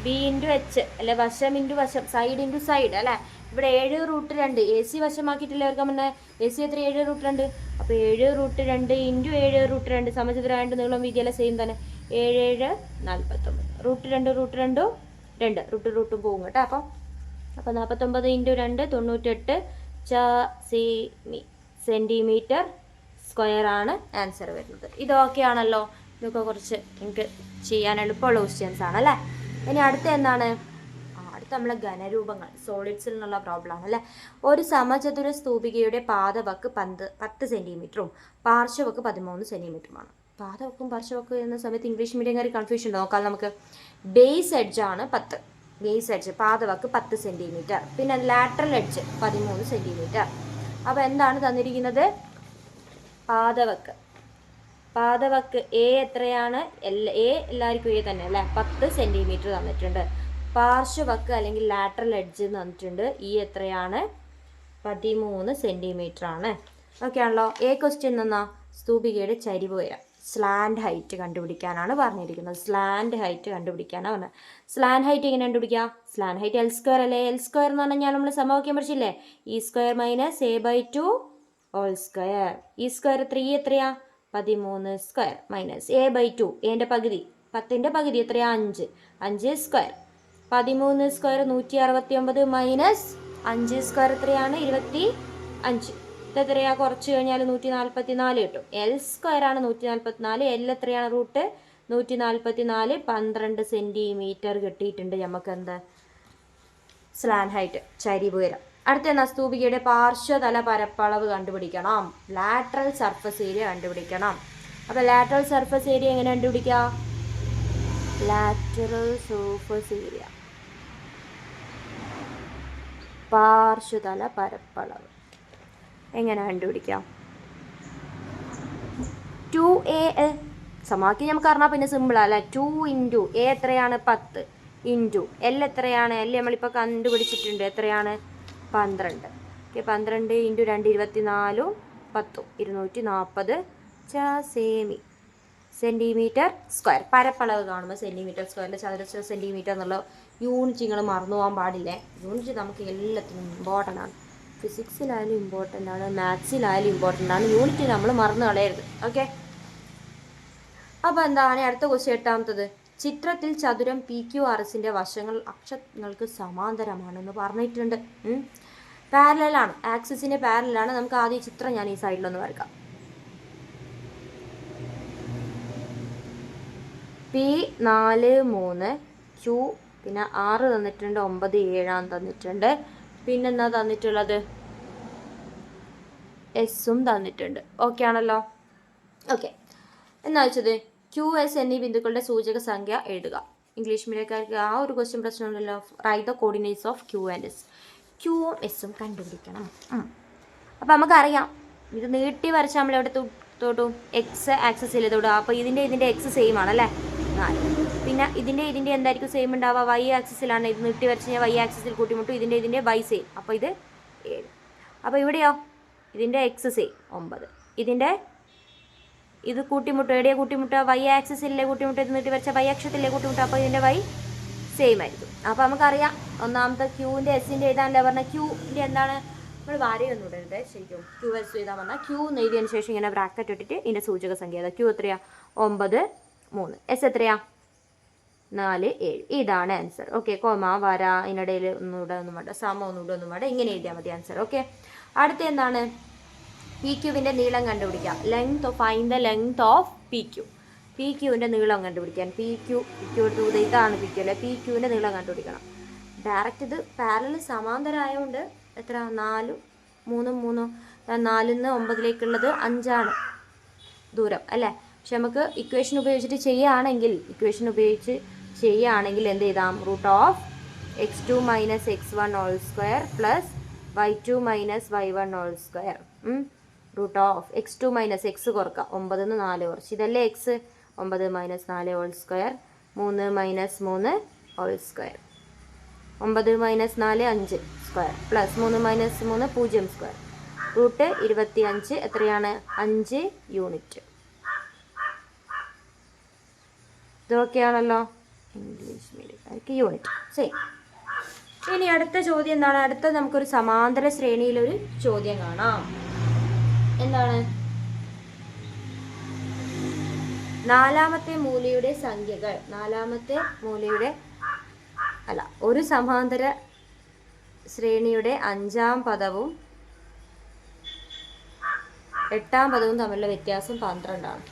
A: ബി ഇൻറ്റു എച്ച് അല്ലെ, വശം ഇൻറ്റു വശം, സൈഡ് ഇൻറ്റു സൈഡ് അല്ലേ. ഇവിടെ 7√2 എ സി വശമാക്കിയിട്ടില്ല അവർക്ക് പറഞ്ഞാൽ. എ സി എത്ര? 7√2. അപ്പോൾ 7√2 ഇൻറ്റു 7√2 സമചതുരമായിട്ട് നീളം വീതിയല്ല സെയിം തന്നെ. 7, 49. √2 2 പോകും കേട്ടോ. അപ്പോൾ 49 ഇൻറ്റു 2 98 സെൻറ്റിമീറ്റർ സ്ക്വയർ ആണ് ആൻസർ വരുന്നത്. ഇതൊക്കെയാണല്ലോ. ഇതൊക്കെ കുറച്ച് നിങ്ങൾക്ക് ചെയ്യാൻ എളുപ്പമുള്ള ക്വസ്റ്റ്യൻസ് ആണ് അല്ലേ. ഇനി അടുത്ത എന്താണ്? അടുത്ത നമ്മളെ ഘനരൂപങ്ങൾ, സോളിഡ്സിൽ നിന്നുള്ള പ്രോബ്ലം ആണ് അല്ലേ. ഒരു സമചതുര സ്തൂപികയുടെ പാദവക്ക് 10 സെൻറ്റിമീറ്ററും പാർശ്വവക്ക് 13 സെൻറ്റിമീറ്ററുമാണ്. പാദവക്കും പാർശ്വവക്കും എന്ന സമയത്ത് ഇംഗ്ലീഷ് മീഡിയംകാർ കൺഫ്യൂഷൻ നോക്കാം നമുക്ക്. ബേസ് എഡ്ജാണ് 10, ബേസ് എഡ്ജ് പാദവക്ക് 10 സെൻറ്റിമീറ്റർ. പിന്നെ ലാറ്ററൽ എഡ്ജ് 13 സെൻറ്റിമീറ്റർ. അപ്പോൾ എന്താണ് തന്നിരിക്കുന്നത്? പാദവക്ക് എ എത്രയാണ്? എ എല്ലാവർക്കും എ തന്നെ അല്ലേ, 10 സെൻറ്റിമീറ്റർ തന്നിട്ടുണ്ട്. പാർശ്വവക്ക് അല്ലെങ്കിൽ ലാറ്ററൽ എഡ്ജ് തന്നിട്ടുണ്ട്, ഈ എത്രയാണ്? 13 സെൻറ്റിമീറ്റർ ആണ്. ഓക്കെ ആണല്ലോ. ക്വസ്റ്റ്യൻ എന്നാ സ്തൂപികയുടെ ചരിവ് ഉയരം, സ്ലാൻഡ് ഹൈറ്റ് കണ്ടുപിടിക്കാനാണ് പറഞ്ഞിരിക്കുന്നത്. സ്ലാൻഡ് ഹൈറ്റ് കണ്ടുപിടിക്കാനാണ് പറഞ്ഞത്. സ്ലാൻഡ് ഹൈറ്റ് എങ്ങനെ കണ്ടുപിടിക്കുക? സ്ലാൻഡ് ഹൈറ്റ് എൽ സ്ക്വയർ അല്ലേ. എൽ സ്ക്വയർ എന്ന് പറഞ്ഞാൽ നമ്മൾ സമവാക്യം പഠിച്ചില്ലേ, e square minus a/2 whole square. E square 3 എത്രയാ? 13 സ്ക്വയർ മൈനസ് a/2, എൻ്റെ പകുതി 10ൻ്റെ പകുതി എത്രയാ? 5 സ്ക്വയർ. 13 സ്ക്വയർ 169 മൈനസ് 5 സ്ക്വയർ എത്രയാണ്? 25. ഇതെത്രയാ? കുറച്ച് കഴിഞ്ഞാൽ 144 കിട്ടും. എൽ സ്ക്വയർ ആണ് 144. എൽ എത്രയാണ്? റൂട്ട് 144. 12 സെൻറ്റിമീറ്റർ കിട്ടിയിട്ടുണ്ട് നമുക്ക്. എന്ത്? സ്ലാൻഡ് ഹൈറ്റ്, ചരിവ് ഉയരം. അടുത്ത എന്നാ? സ്തൂപികയുടെ പാർശ്വതല പരപ്പളവ് കണ്ടുപിടിക്കണം. ലാറ്ററൽ സർഫസ് ഏരിയ കണ്ടുപിടിക്കണം. അപ്പോൾ ലാറ്ററൽ സർഫസ് ഏരിയ എങ്ങനെ കണ്ടുപിടിക്കുക? ലാറ്ററൽ സർഫസ് ഏരിയ, പാർശ്വതല പരപ്പളവ് എങ്ങനെ കണ്ടുപിടിക്കാം? 2a സമവാക്യം നമുക്ക് അറിഞ്ഞാൽ പിന്നെ സിമ്പിൾ അല്ലേ. 2 ഇൻറ്റു എ എത്രയാണ്? 10 ഇൻറ്റു എൽ എത്രയാണ്? എൽ നമ്മളിപ്പോൾ കണ്ടുപിടിച്ചിട്ടുണ്ട്, എത്രയാണ്? 12. Okay, 12 into 2 24 10 240 centimetre square. പരപ്പളവ് കാണുമ്പോൾ സെൻറ്റിമീറ്റർ സ്ക്വയറിൽ ചതുരശ്ര സെൻറ്റിമീറ്റർ എന്നുള്ള യൂണിറ്റ് നിങ്ങൾ മറന്നു പോകാൻ പാടില്ലേ. യൂണിറ്റ് നമുക്ക് എല്ലാത്തിനും ഇമ്പോർട്ടൻ്റ് ആണ്. ഫിസിക്സിലായാലും ഇമ്പോർട്ടൻ്റ് ആണ്, മാത്സിലായാലും ഇമ്പോർട്ടൻ്റ് ആണ്. യൂണിറ്റ് നമ്മൾ മറന്നു കളയരുത്. ഓക്കെ, അപ്പോൾ എന്താണ് അടുത്ത ക്വസ്റ്റ്യൻ? 8ാമത്തത്. ചിത്രത്തിൽ ചതുരം PQRSൻ്റെ വശങ്ങൾ അക്ഷങ്ങൾക്ക് സമാന്തരമാണെന്ന് പറഞ്ഞിട്ടുണ്ട്. പാരലലാണ്, ആക്സിസിന് പാരലാണ്. നമുക്ക് ആദ്യം ചിത്രം ഞാൻ ഈ സൈഡിലൊന്ന് വരക്കാം. P4 3 Q പിന്നെ 6 തന്നിട്ടുണ്ട്, 9 7 തന്നിട്ടുണ്ട്. പിന്നെന്താ തന്നിട്ടുള്ളത്? എസും തന്നിട്ടുണ്ട്. ഓക്കെ ആണല്ലോ. ഓക്കെ, എന്നാ വെച്ചത്? QS എന്നീ ബിന്ദുക്കളുടെ സൂചക സംഖ്യ എഴുതുക. ഇംഗ്ലീഷ് മീഡിയക്കാർക്ക് ആ ഒരു ക്വസ്റ്റ്യൻ പ്രശ്നമുണ്ടല്ലോ. Write the coordinates of Q and S. Qയും എസും കണ്ടുപിടിക്കണം. അപ്പം നമുക്കറിയാം, ഇത് നീട്ടി വരച്ചാൽ നമ്മൾ എവിടെ തൊട്ടും? എക്സ് ആക്സസിൽ തൊടുക. അപ്പോൾ ഇതിൻ്റെ എക്സ് സെയിം ആണല്ലേ, 4. പിന്നെ ഇതിൻ്റെ എന്തായിരിക്കും സെയിം ഉണ്ടാവുക? വൈ ആക്സിസിലാണ്. ഇത് നീട്ടി വരച്ച് കഴിഞ്ഞാൽ വൈ ആക്സിസിൽ കൂട്ടിമുട്ടും. ഇതിൻ്റെ വൈ സെയിം, അപ്പോൾ ഇത് 7. അപ്പോൾ ഇവിടെയോ ഇതിൻ്റെ എക്സ് സെയിം 9. ഇത് കൂട്ടിമുട്ടുക. എവിടെയാണ് കൂട്ടിമുട്ടുക? വൈ ആക്സിസിലെ കൂട്ടിമുട്ടുക. ഇത് നീട്ടി വരച്ച വൈ അക്ഷത്തിലെ കൂട്ടിമുട്ടുക. അപ്പോൾ ഇതിൻ്റെ വൈ സെയിം ആയിരിക്കും. അപ്പോൾ നമുക്കറിയാം ഒന്നാമത്തെ Qൻ്റെ എസിൻ്റെ എഴുതാനല്ലേ പറഞ്ഞാൽ. Qൻ്റെ എന്താണ്? നമ്മൾ വരയൊന്നും ഇടരുത് ശരിക്കും. QS എഴുതാൻ പറഞ്ഞാൽ Q എഴുതിയതിന് ശേഷം ഇങ്ങനെ ബ്രാക്കറ്റ് ഇട്ടിട്ട് ഇതിൻ്റെ സൂചക സംഖ്യ ഏതാ? Q എത്രയാ? 9 3. S എത്രയാ? 4 7. ഇതാണ് ആൻസർ. ഓക്കെ, കോമ വര ഇതിനിടയിൽ ഒന്നും വേണ്ട, സമം ഒന്നും വേണ്ട, ഇങ്ങനെ എഴുതിയാൽ മതി ആൻസർ. ഓക്കെ, അടുത്ത എന്താണ്? PQവിൻ്റെ നീളം കണ്ടുപിടിക്കാം. Find the length of PQ. PQവിൻ്റെ നീളം കണ്ടുപിടിക്കാൻ PQ ഇതാണ് PQ അല്ലേ. PQവിൻ്റെ നീളം കണ്ടുപിടിക്കണം. ഡയറക്റ്റ് ഇത് പാരലൽ സമാന്തരമായതുകൊണ്ട് എത്ര? 4 3 3 4 നിന്ന് 9ലേക്കുള്ളത് 5 ദൂരം അല്ലേ. പക്ഷെ നമുക്ക് ഇക്വേഷൻ ഉപയോഗിച്ച് ചെയ്യുകയാണെങ്കിൽ എന്ത് ചെയ്താം? Root of x2 minus x1 whole square plus y2 minus y1 whole square. Root of x2 minus x കുറക്കാം, 9 നിന്ന് 4 കുറച്ച്, ഇതല്ലേ x. 9 minus 4 whole square, 3 minus 3 whole square. 9 minus 4 5 square plus 3 minus 3 0 square. Root 25 എത്രയാണ്? 5 unit. ഇതൊക്കെയാണല്ലോ English മീഡിയക്കാർക്ക് unit same. ഇനി അടുത്ത ചോദ്യം എന്താണ്? അടുത്ത നമുക്കൊരു സമാന്തര ശ്രേണിയിലൊരു ചോദ്യം കാണാം. എന്താണ്? 4ാമത്തെ മൂലയുടെ സംഖ്യകൾ. ഒരു സമാന്തര ശ്രേണിയുടെ 5ാം പദവും 8ാം പദവും തമ്മിലുള്ള വ്യത്യാസം 12 ആണ്.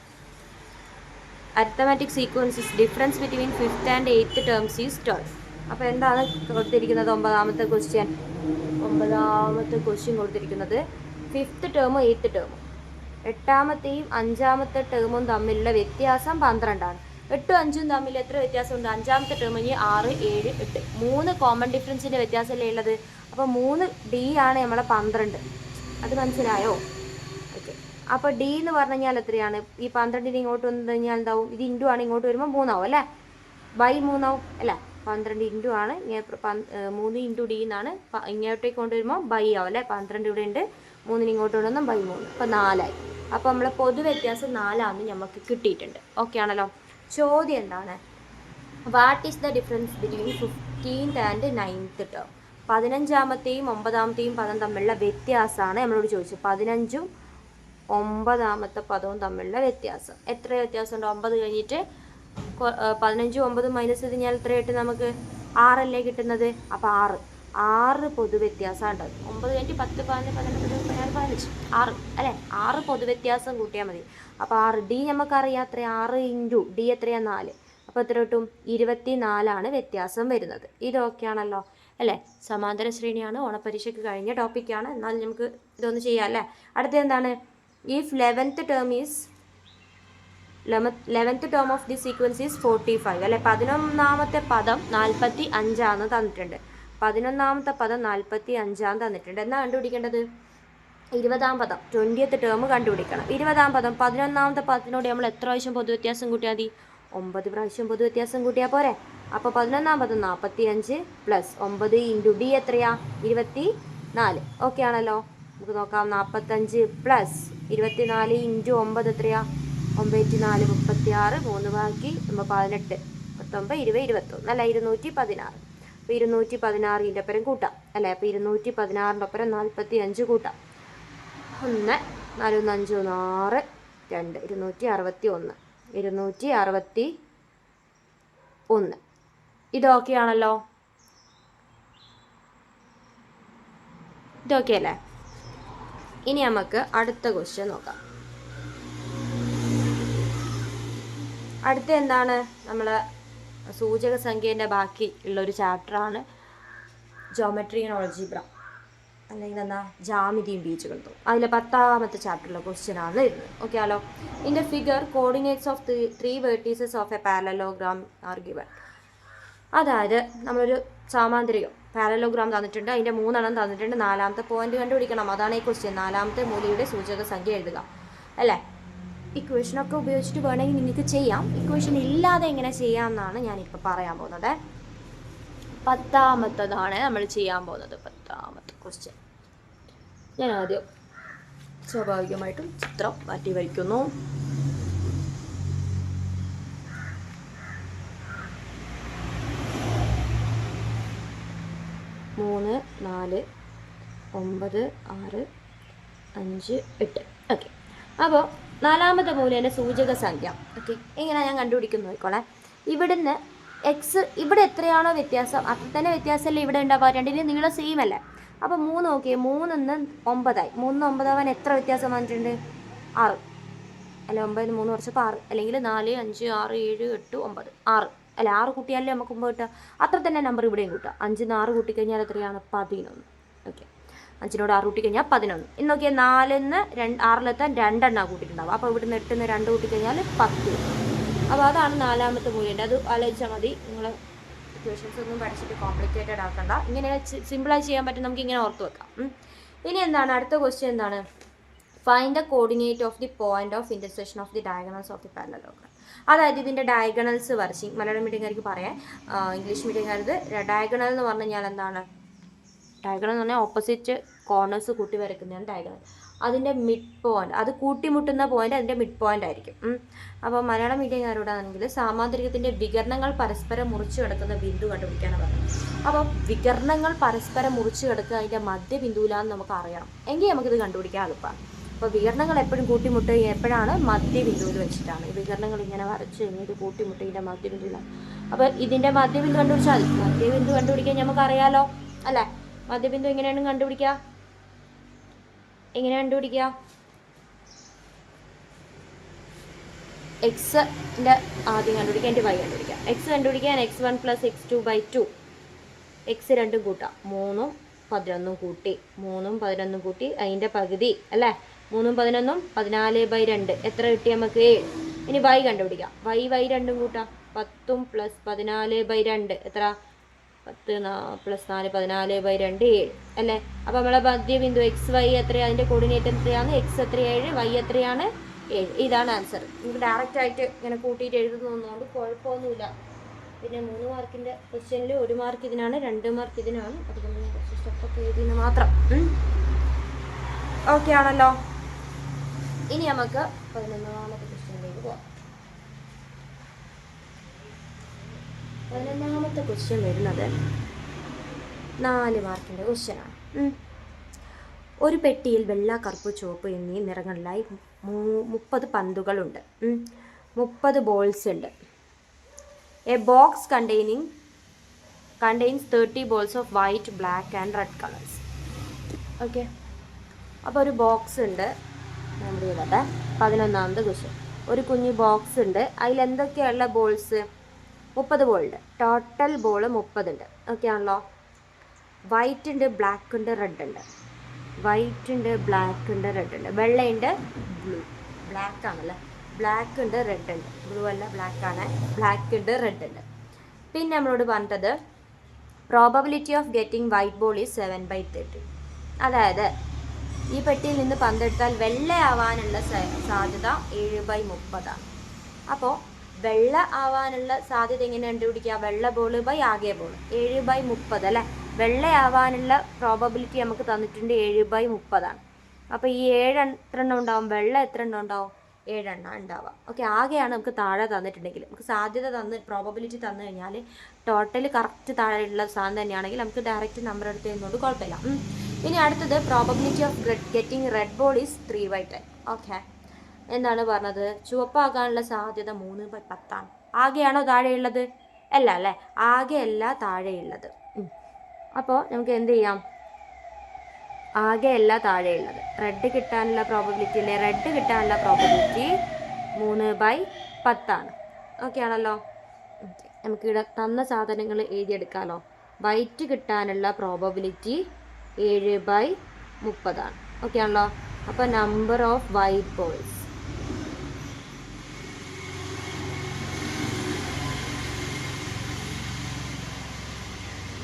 A: Arithmetic sequences difference between 5th and 8th terms is 12. അപ്പോൾ എന്താണ് കൊടുത്തിരിക്കുന്നത്? 9ാമത്തെ ക്വസ്റ്റ്യൻ കൊടുത്തിരിക്കുന്നത് 5th ടേമും 8th ടേമും. 8ാമത്തെയും 5ാമത്തെ ടേമും തമ്മിലുള്ള വ്യത്യാസം 12 ആണ്. 8ഉം 5ഉം തമ്മിൽ എത്ര വ്യത്യാസമുണ്ട്? അഞ്ചാമത്തെ ടേം ഇനി 6, 7, 8 3 കോമൺ ഡിഫറൻസിൻ്റെ വ്യത്യാസമല്ലേ ഉള്ളത്. അപ്പോൾ 3D ആണ് നമ്മളെ 12. അത് മനസ്സിലായോ? ഓക്കെ. അപ്പോൾ D എന്ന് പറഞ്ഞു കഴിഞ്ഞാൽ എത്രയാണ്? ഈ 12ന് ഇങ്ങോട്ട് വന്നു കഴിഞ്ഞാൽ എന്താവും? ഇത് ഇൻറ്റു ആണ്, ഇങ്ങോട്ട് വരുമ്പോൾ 3 ആവും അല്ലേ? ബൈ 3 ആവും അല്ലേ? 12 ഇൻറ്റു ആണ്, 3 ഇൻറ്റു D എന്നാണ്. ഇങ്ങോട്ടേക്ക് കൊണ്ടുവരുമ്പോൾ ബൈ ആവും അല്ലേ? 12 ഇവിടെ ഉണ്ട്, 3ന് ഇങ്ങോട്ട് കൊണ്ടുവന്നാൽ ബൈ 3, അപ്പോൾ 4 ആയി. അപ്പോൾ നമ്മളെ പൊതു വ്യത്യാസം 4 ആണെന്ന് നമുക്ക് കിട്ടിയിട്ടുണ്ട്. ഓക്കെ ആണല്ലോ? ചോദ്യം എന്താണ്? What is the difference between 15th and 9th term? 15ാമത്തെയും 9ാമത്തെയും പദം തമ്മിലുള്ള വ്യത്യാസമാണ് നമ്മളോട് ചോദിച്ചത്. 15ഉം 9ാമത്തെ പദവും തമ്മിലുള്ള വ്യത്യാസം. എത്ര വ്യത്യാസമുണ്ട്? 9 കഴിഞ്ഞിട്ട് 15ഉം 9ഉം മൈനസ് ചെയ്ത് കഴിഞ്ഞാൽ എത്രയായിട്ട് നമുക്ക് 6 അല്ലേ കിട്ടുന്നത്? അപ്പോൾ 6 പൊതു വ്യത്യാസമാണ്. 9 കഴിഞ്ഞിട്ട് 10, 11, 12, 13, 15, 6 അല്ലേ? 6 പൊതു വ്യത്യാസം കൂട്ടിയാൽ മതി. അപ്പോൾ 6 D നമുക്കറിയാം എത്ര? 6 ഇൻറ്റു D എത്രയാണ്? 4. അപ്പോൾ എത്ര കിട്ടും? 24 വ്യത്യാസം വരുന്നത്. ഇതൊക്കെയാണല്ലോ അല്ലേ? സമാന്തര ശ്രേണിയാണ്, ഓണപ്പരീക്ഷയ്ക്ക് കഴിഞ്ഞ ടോപ്പിക്കാണ്. എന്നാൽ നമുക്ക് ഇതൊന്ന് ചെയ്യാം അല്ലേ? അടുത്ത എന്താണ്? If 11th term of the sequence is 45 അല്ലെ? 11ാമത്തെ പദം 45 തന്നിട്ടുണ്ട്. 11ാമത്തെ പദം 45 തന്നിട്ടുണ്ട്. എന്നാ കണ്ടുപിടിക്കേണ്ടത്? 20ാം പദം 20th ടേം കണ്ടുപിടിക്കണം. 20ാം പദം 11ാമത്തെ പദത്തിനോട് നമ്മൾ എത്ര പ്രാവശ്യം പൊതുവ്യത്യാസം കൂട്ടിയാൽ മതി? 9 പ്രാവശ്യം പൊതുവ്യത്യാസം കൂട്ടിയാൽ പോരെ? അപ്പോൾ 11ാം പദം 45 പ്ലസ് 9 ഇൻറ്റു D എത്രയാ? 24. ഓക്കെ ആണല്ലോ? നമുക്ക് നോക്കാം. 45 പ്ലസ് 24 ഇൻറ്റു 9 എത്രയാ? 9, 4, 36, 3 ബാക്കി 18, 19, 20, 21 അല്ല 216. അപ്പോൾ 216ൻ്റെ ഒപ്പരം കൂട്ടാം അല്ലേ? അപ്പോൾ 216ൻ്റെ ഒപ്പരം 45 കൂട്ടാം. 1, 4, 5, 6, 2, 261, 261. ഇതൊക്കെയാണല്ലോ? ഇതൊക്കെ അല്ലേ? ഇനി നമുക്ക് അടുത്ത ക്വസ്റ്റ്യൻ നോക്കാം. അടുത്ത എന്താണ്? നമ്മൾ സൂചക സംഖ്യേൻ്റെ ബാക്കി ഉള്ളൊരു ചാപ്റ്ററാണ് ജോമെട്രി ആൻഡ് ഓൾജിബ്ര, അല്ലെങ്കിൽ എന്താ ജാമിതിയും ബീജഗണിതവും. അതിലെ 10ാമത്തെ ചാപ്റ്ററിലെ ക്വസ്റ്റ്യൻ ആണ് വരുന്നത്. ഓക്കെ ആലോ? In the figure coordinates of 3 vertices of a parallelogram are given. അതായത് നമ്മളൊരു സാമാന്തരികം പാരലോഗ്രാം തന്നിട്ടുണ്ട്, അതിൻ്റെ 3 എണ്ണം തന്നിട്ടുണ്ട്. 4ാമത്തെ പോയിന്റ് കണ്ടുപിടിക്കണം. അതാണ് ഈ ക്വസ്റ്റ്യൻ. 4ാമത്തെ മൂലയുടെ സൂചക സംഖ്യ എഴുതുക അല്ലേ? ഇക്വേഷനൊക്കെ ഉപയോഗിച്ചിട്ട് വേണമെങ്കിൽ നിങ്ങൾക്ക് ചെയ്യാം. ഇക്വേഷൻ ഇല്ലാതെ എങ്ങനെ ചെയ്യാമെന്നാണ് ഞാനിപ്പോൾ പറയാൻ പോകുന്നത്. 10ാമത്തതാണ് നമ്മൾ ചെയ്യാൻ പോകുന്നത്. 10ാമത്തെ ക്വസ്റ്റ്യൻ. ഞാൻ ആദ്യം സ്വാഭാവികമായിട്ടും ചിത്രം മാറ്റി വയ്ക്കുന്നു. മൂന്ന്, 4, 9, 6, 5, 8. ഓക്കെ. അപ്പോൾ 4ാമത്തെ മൂലേൻ്റെ സൂചക സംഖ്യ. ഓക്കെ, എങ്ങനെയാണ് ഞാൻ കണ്ടുപിടിക്കുന്നത് നോക്കോളെ. ഇവിടുന്ന് എക്സ് ഇവിടെ എത്രയാണോ വ്യത്യാസം അത്ര തന്നെ വ്യത്യാസമല്ലേ ഇവിടെ ഉണ്ടാവുക. രണ്ടിനും നീളം സെയിം അല്ലേ? അപ്പോൾ 3 നോക്കിയേ, 3 9 ആയി. 3 9 ആവാൻ എത്ര വ്യത്യാസം വന്നിട്ടുണ്ട്? 6 അല്ല, 9 3 കുറച്ചപ്പോൾ 6, അല്ലെങ്കിൽ 4, 5, 6, 7, 8, 9, 6 അല്ല, 6 കൂട്ടിയാലേ നമുക്ക് 9 കിട്ടുക. അത്ര തന്നെ നമ്പർ ഇവിടെയും കൂട്ടുക. 5ന് 6 കൂട്ടിക്കഴിഞ്ഞാൽ എത്രയാണ്? 11. ഓക്കെ, 5നോട് 6 കൂട്ടിക്കഴിഞ്ഞാൽ 11. ഇന്ന് നോക്കിയാൽ 4ന് 6ലെത്താൻ 2 എണ്ണം കൂട്ടിയിട്ടുണ്ടാവും. അപ്പോൾ ഇവിടുന്ന് 8ന് 2 കൂട്ടിക്കഴിഞ്ഞാൽ 10. അപ്പോൾ അതാണ് 4ാമത്തെ മൂല്യം. അത് ആലോചിച്ചാൽ മതി. നിങ്ങൾ ഇക്വേഷൻസ് ഒന്നും പഠിച്ചിട്ട് കോംപ്ലിക്കേറ്റഡ് ആക്കണ്ട. ഇങ്ങനെ സിമ്പിളായി ചെയ്യാൻ പറ്റും. നമുക്ക് ഇങ്ങനെ ഓർത്ത് വെക്കാം. ഇനി എന്താണ് അടുത്ത ക്വസ്റ്റ്യൻ? എന്താണ്? Find the coordinate of the point of intersection of the diagonals of the parallelogram. അതായത് ഇതിൻ്റെ ഡയഗണൽസ് വരച്ച്, മലയാളം മീഡിയംകാർക്ക് പറയാം, ഇംഗ്ലീഷ് മീഡിയംകാർക്ക് ഡയഗണൽ എന്ന് പറഞ്ഞു കഴിഞ്ഞാൽ എന്താണ്? ഡയഗണൽ എന്ന് പറഞ്ഞാൽ ഓപ്പോസിറ്റ് കോർണേഴ്സ് കൂട്ടി വരയ്ക്കുന്നതാണ് ഡയഗണൽ. അതിൻ്റെ മിഡ് പോയിന്റ്, അത് കൂട്ടിമുട്ടുന്ന പോയിന്റ് അതിൻ്റെ മിഡ് പോയിന്റ് ആയിരിക്കും. അപ്പോൾ മലയാളം മീഡിയംകാരോടാണെങ്കിൽ സാമാന്തരികത്തിൻ്റെ വികരണങ്ങൾ പരസ്പരം മുറിച്ചു കിടക്കുന്ന ബിന്ദു കണ്ടുപിടിക്കാനാണ് പറയുന്നത്. അപ്പോൾ വികരണങ്ങൾ പരസ്പരം മുറിച്ചു കിടക്കുക അതിൻ്റെ മധ്യബിന്ദുവിലാന്ന് നമുക്ക് അറിയണം. എങ്കിൽ നമുക്കിത് കണ്ടുപിടിക്കാൻ എളുപ്പമാണ്. അപ്പോൾ വികരണങ്ങൾ എപ്പോഴും കൂട്ടിമുട്ടുക എപ്പോഴാണ്? മധ്യബിന്ദുവിൽ വെച്ചിട്ടാണ്. ഈ വികരണങ്ങൾ ഇങ്ങനെ വരച്ച് കഴിഞ്ഞിട്ട് കൂട്ടിമുട്ടുക ഇതിൻ്റെ മധ്യബിന്ദുവിലാണ്. അപ്പോൾ ഇതിൻ്റെ മധ്യബിന്ദു കണ്ടുപിടിച്ചാൽ മതി. മധ്യബിന്ദു കണ്ടുപിടിക്കാൻ നമുക്കറിയാലോ അല്ലേ? മധ്യബിന്ദു എങ്ങനെയാണ് കണ്ടുപിടിക്കുക? എക്സിൻ്റെ ആദ്യം കണ്ടുപിടിക്കുക, എൻ്റെ y കണ്ടുപിടിക്കുക. എക്സ് കണ്ടുപിടിക്കാൻ x1 + x2/2. എക്സ് 2 കൂട്ടാം. 3ഉം 11ഉം കൂട്ടി, 3ഉം 11ഉം കൂട്ടി അതിൻ്റെ പകുതി അല്ലേ? 3ഉം 11ഉം 14/2. എത്ര കിട്ടി നമുക്ക്? 7. ഇനി y കണ്ടുപിടിക്കാം. y രണ്ടും കൂട്ടാം. 10 + 14/2 എത്ര? 10 + 4 14/2 7 അല്ലേ? അപ്പോൾ നമ്മളെ മധ്യബിന്ദു XY എത്രയാണ്? അതിൻ്റെ കോർഡിനേറ്റ് എത്രയാണ്? x എത്ര 7, y എത്രയാണ് 7. ഇതാണ് ആൻസർ. നമുക്ക് ഡയറക്റ്റ് ആയിട്ട് ഇങ്ങനെ കൂട്ടിയിട്ട് എഴുതുന്നതുകൊണ്ട് കുഴപ്പമൊന്നുമില്ല. പിന്നെ 3 മാർക്കിൻ്റെ ക്വസ്റ്റ്യനിൽ 1 മാർക്ക് ഇതിനാണ്, 2 മാർക്ക് ഇതിനാണ്. അതുകൊണ്ട് ഞാൻ കുറച്ച് സ്റ്റെപ്പൊക്കെ എഴുതിയെന്ന് മാത്രം. ഓക്കെ ആണല്ലോ. ഇനി നമുക്ക് 11ാമത്തെ ക്വസ്റ്റ്യനിലേക്ക് പോകാം. 11ാമത്തെ ക്വസ്റ്റ്യൻ വരുന്നത് 4 മാർക്കിൻ്റെ ക്വസ്റ്റ്യനാണ്. ഒരു പെട്ടിയിൽ വെള്ള, കറുപ്പ്, ചുവപ്പ് എന്നീ നിറങ്ങളിലായി 30 പന്തുകളുണ്ട്. 30 ബോൾസ് ഉണ്ട്. A box contains 30 balls of white, black and red colors. Okay, അപ്പോൾ ഒരു ബോക്സ് ഉണ്ട്. നമ്മുടെ ഇവിടെ 11ാമത്തെ ക്വസ്റ്റ്യൻ. ഒരു കുഞ്ഞു ബോക്സ് ഉണ്ട്. അതിലെന്തൊക്കെയുള്ള ബോൾസ്? 30 ബോൾ ഉണ്ട്. ടോട്ടൽ ബോൾ 30 ഉണ്ട്. ഓക്കെ ആണല്ലോ. വൈറ്റ് ഉണ്ട്, ബ്ലാക്ക് ഉണ്ട്, റെഡ് ഉണ്ട്. വൈറ്റ് ഉണ്ട്, ബ്ലാക്ക് ഉണ്ട്, റെഡ് ഉണ്ട്. വെള്ളയുണ്ട്, ബ്ലൂ, ബ്ലാക്ക് ആണല്ലേ. ബ്ലാക്ക് ഉണ്ട്, റെഡ് ഉണ്ട്. ബ്ലൂ അല്ല, ബ്ലാക്ക് ആണ്. ബ്ലാക്ക് ഉണ്ട്, റെഡ് ഉണ്ട്. പിന്നെ നമ്മളോട് പറഞ്ഞത് probability of getting white ball is 7/30. അതായത് ഈ പെട്ടിയിൽ നിന്ന് പന്തെടുത്താൽ വെള്ള ആവാനുള്ള സാധ്യത 7/30 ആണ്. അപ്പോൾ വെള്ള ആവാനുള്ള സാധ്യത എങ്ങനെ കണ്ടുപിടിക്കുക? വെള്ള ബോൾ ബൈ ആകെ ബോൾ 7/30 അല്ലേ. വെള്ള ആവാനുള്ള പ്രോബബിലിറ്റി നമുക്ക് തന്നിട്ടുണ്ട് 7/30 ആണ്. അപ്പോൾ ഈ 7 എത്ര എണ്ണം ഉണ്ടാവും? വെള്ള എത്ര എണ്ണം ഉണ്ടാവും? 7 എണ്ണം ഉണ്ടാവുക. ഓക്കെ, ആകെയാണ് നമുക്ക് താഴെ തന്നിട്ടുണ്ടെങ്കിൽ, നമുക്ക് സാധ്യത പ്രോബബിലിറ്റി തന്നു കഴിഞ്ഞാൽ ടോട്ടൽ കറക്റ്റ് താഴെയുള്ള സാധനം തന്നെയാണെങ്കിൽ നമുക്ക് ഡയറക്റ്റ് നമ്പർ എടുത്ത് ചെയ്യുന്നതുകൊണ്ട് കുഴപ്പമില്ല. ഇനി അടുത്തത് probability of getting red ball is 3/10. Okay, എന്താണ് പറഞ്ഞത്? ചുവപ്പാകാനുള്ള സാധ്യത 3/10 ആണ്. ആകെയാണോ താഴെയുള്ളത്? അല്ല അല്ലേ, ആകെ അല്ല താഴെയുള്ളത്. അപ്പോൾ നമുക്ക് എന്ത് ചെയ്യാം? ആകെ അല്ല താഴെയുള്ളത്. റെഡ് കിട്ടാനുള്ള പ്രോബബിലിറ്റി അല്ലേ? റെഡ് കിട്ടാനുള്ള പ്രോബബിലിറ്റി 3/10 ആണ്. ഓക്കെ ആണല്ലോ. നമുക്ക് ഇവിടെ തന്ന സാധനങ്ങൾ എഴുതിയെടുക്കാമല്ലോ. വൈറ്റ് കിട്ടാനുള്ള പ്രോബബിലിറ്റി 7/30 ആണ്. ഓക്കെ ആണല്ലോ. അപ്പോൾ നമ്പർ ഓഫ് വൈറ്റ് ബോൾസ്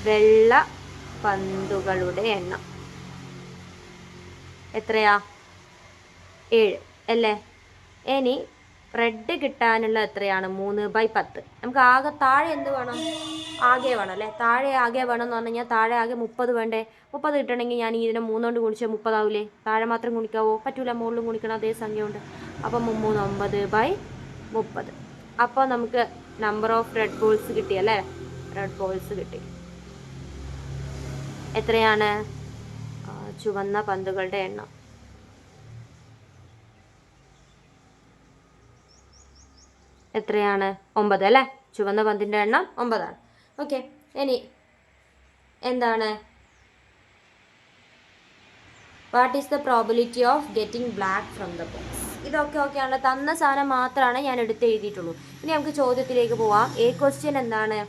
A: വെള്ള പന്തുകളുടെ എണ്ണം എത്രയാ? 7 അല്ലേ. ഇനി റെഡ് കിട്ടാനുള്ള എത്രയാണ്? 3/10. നമുക്ക് ആകെ താഴെ എന്ത് വേണം? ആകെ വേണം അല്ലേ. താഴെ ആകെ വേണം എന്ന് പറഞ്ഞു കഴിഞ്ഞാൽ താഴെ ആകെ 30 വേണ്ടേ. 30 കിട്ടണമെങ്കിൽ ഞാൻ ഇതിനെ 3 കൊണ്ട് ഗുണിച്ചാൽ 30 ആവില്ലേ? താഴെ മാത്രം ഗുണിക്കാവോ? പറ്റൂല, മുകളിലും ഗുണിക്കണം അതേ സംഖ്യ ഉണ്ട്. അപ്പം 9/30. അപ്പോൾ നമുക്ക് നമ്പർ ഓഫ് റെഡ് ബോൾസ് കിട്ടി അല്ലേ. റെഡ് ബോൾസ് കിട്ടി. എത്രയാണ്? ചുവന്ന പന്തുകളുടെ എണ്ണം എത്രയാണ്? 9 അല്ലേ. ചുവന്ന പന്തിൻ്റെ എണ്ണം 9 ആണ്. ഓക്കെ, ഇനി എന്താണ്? What is the probability of getting black from the box? ഇതൊക്കെ ഓക്കെയാണ്. തന്ന സാധനം മാത്രമാണ് ഞാൻ എടുത്ത് എഴുതിയിട്ടുള്ളൂ. ഇനി നമുക്ക് ചോദ്യത്തിലേക്ക് പോവാം. ക്വസ്റ്റ്യൻ എന്താണ്?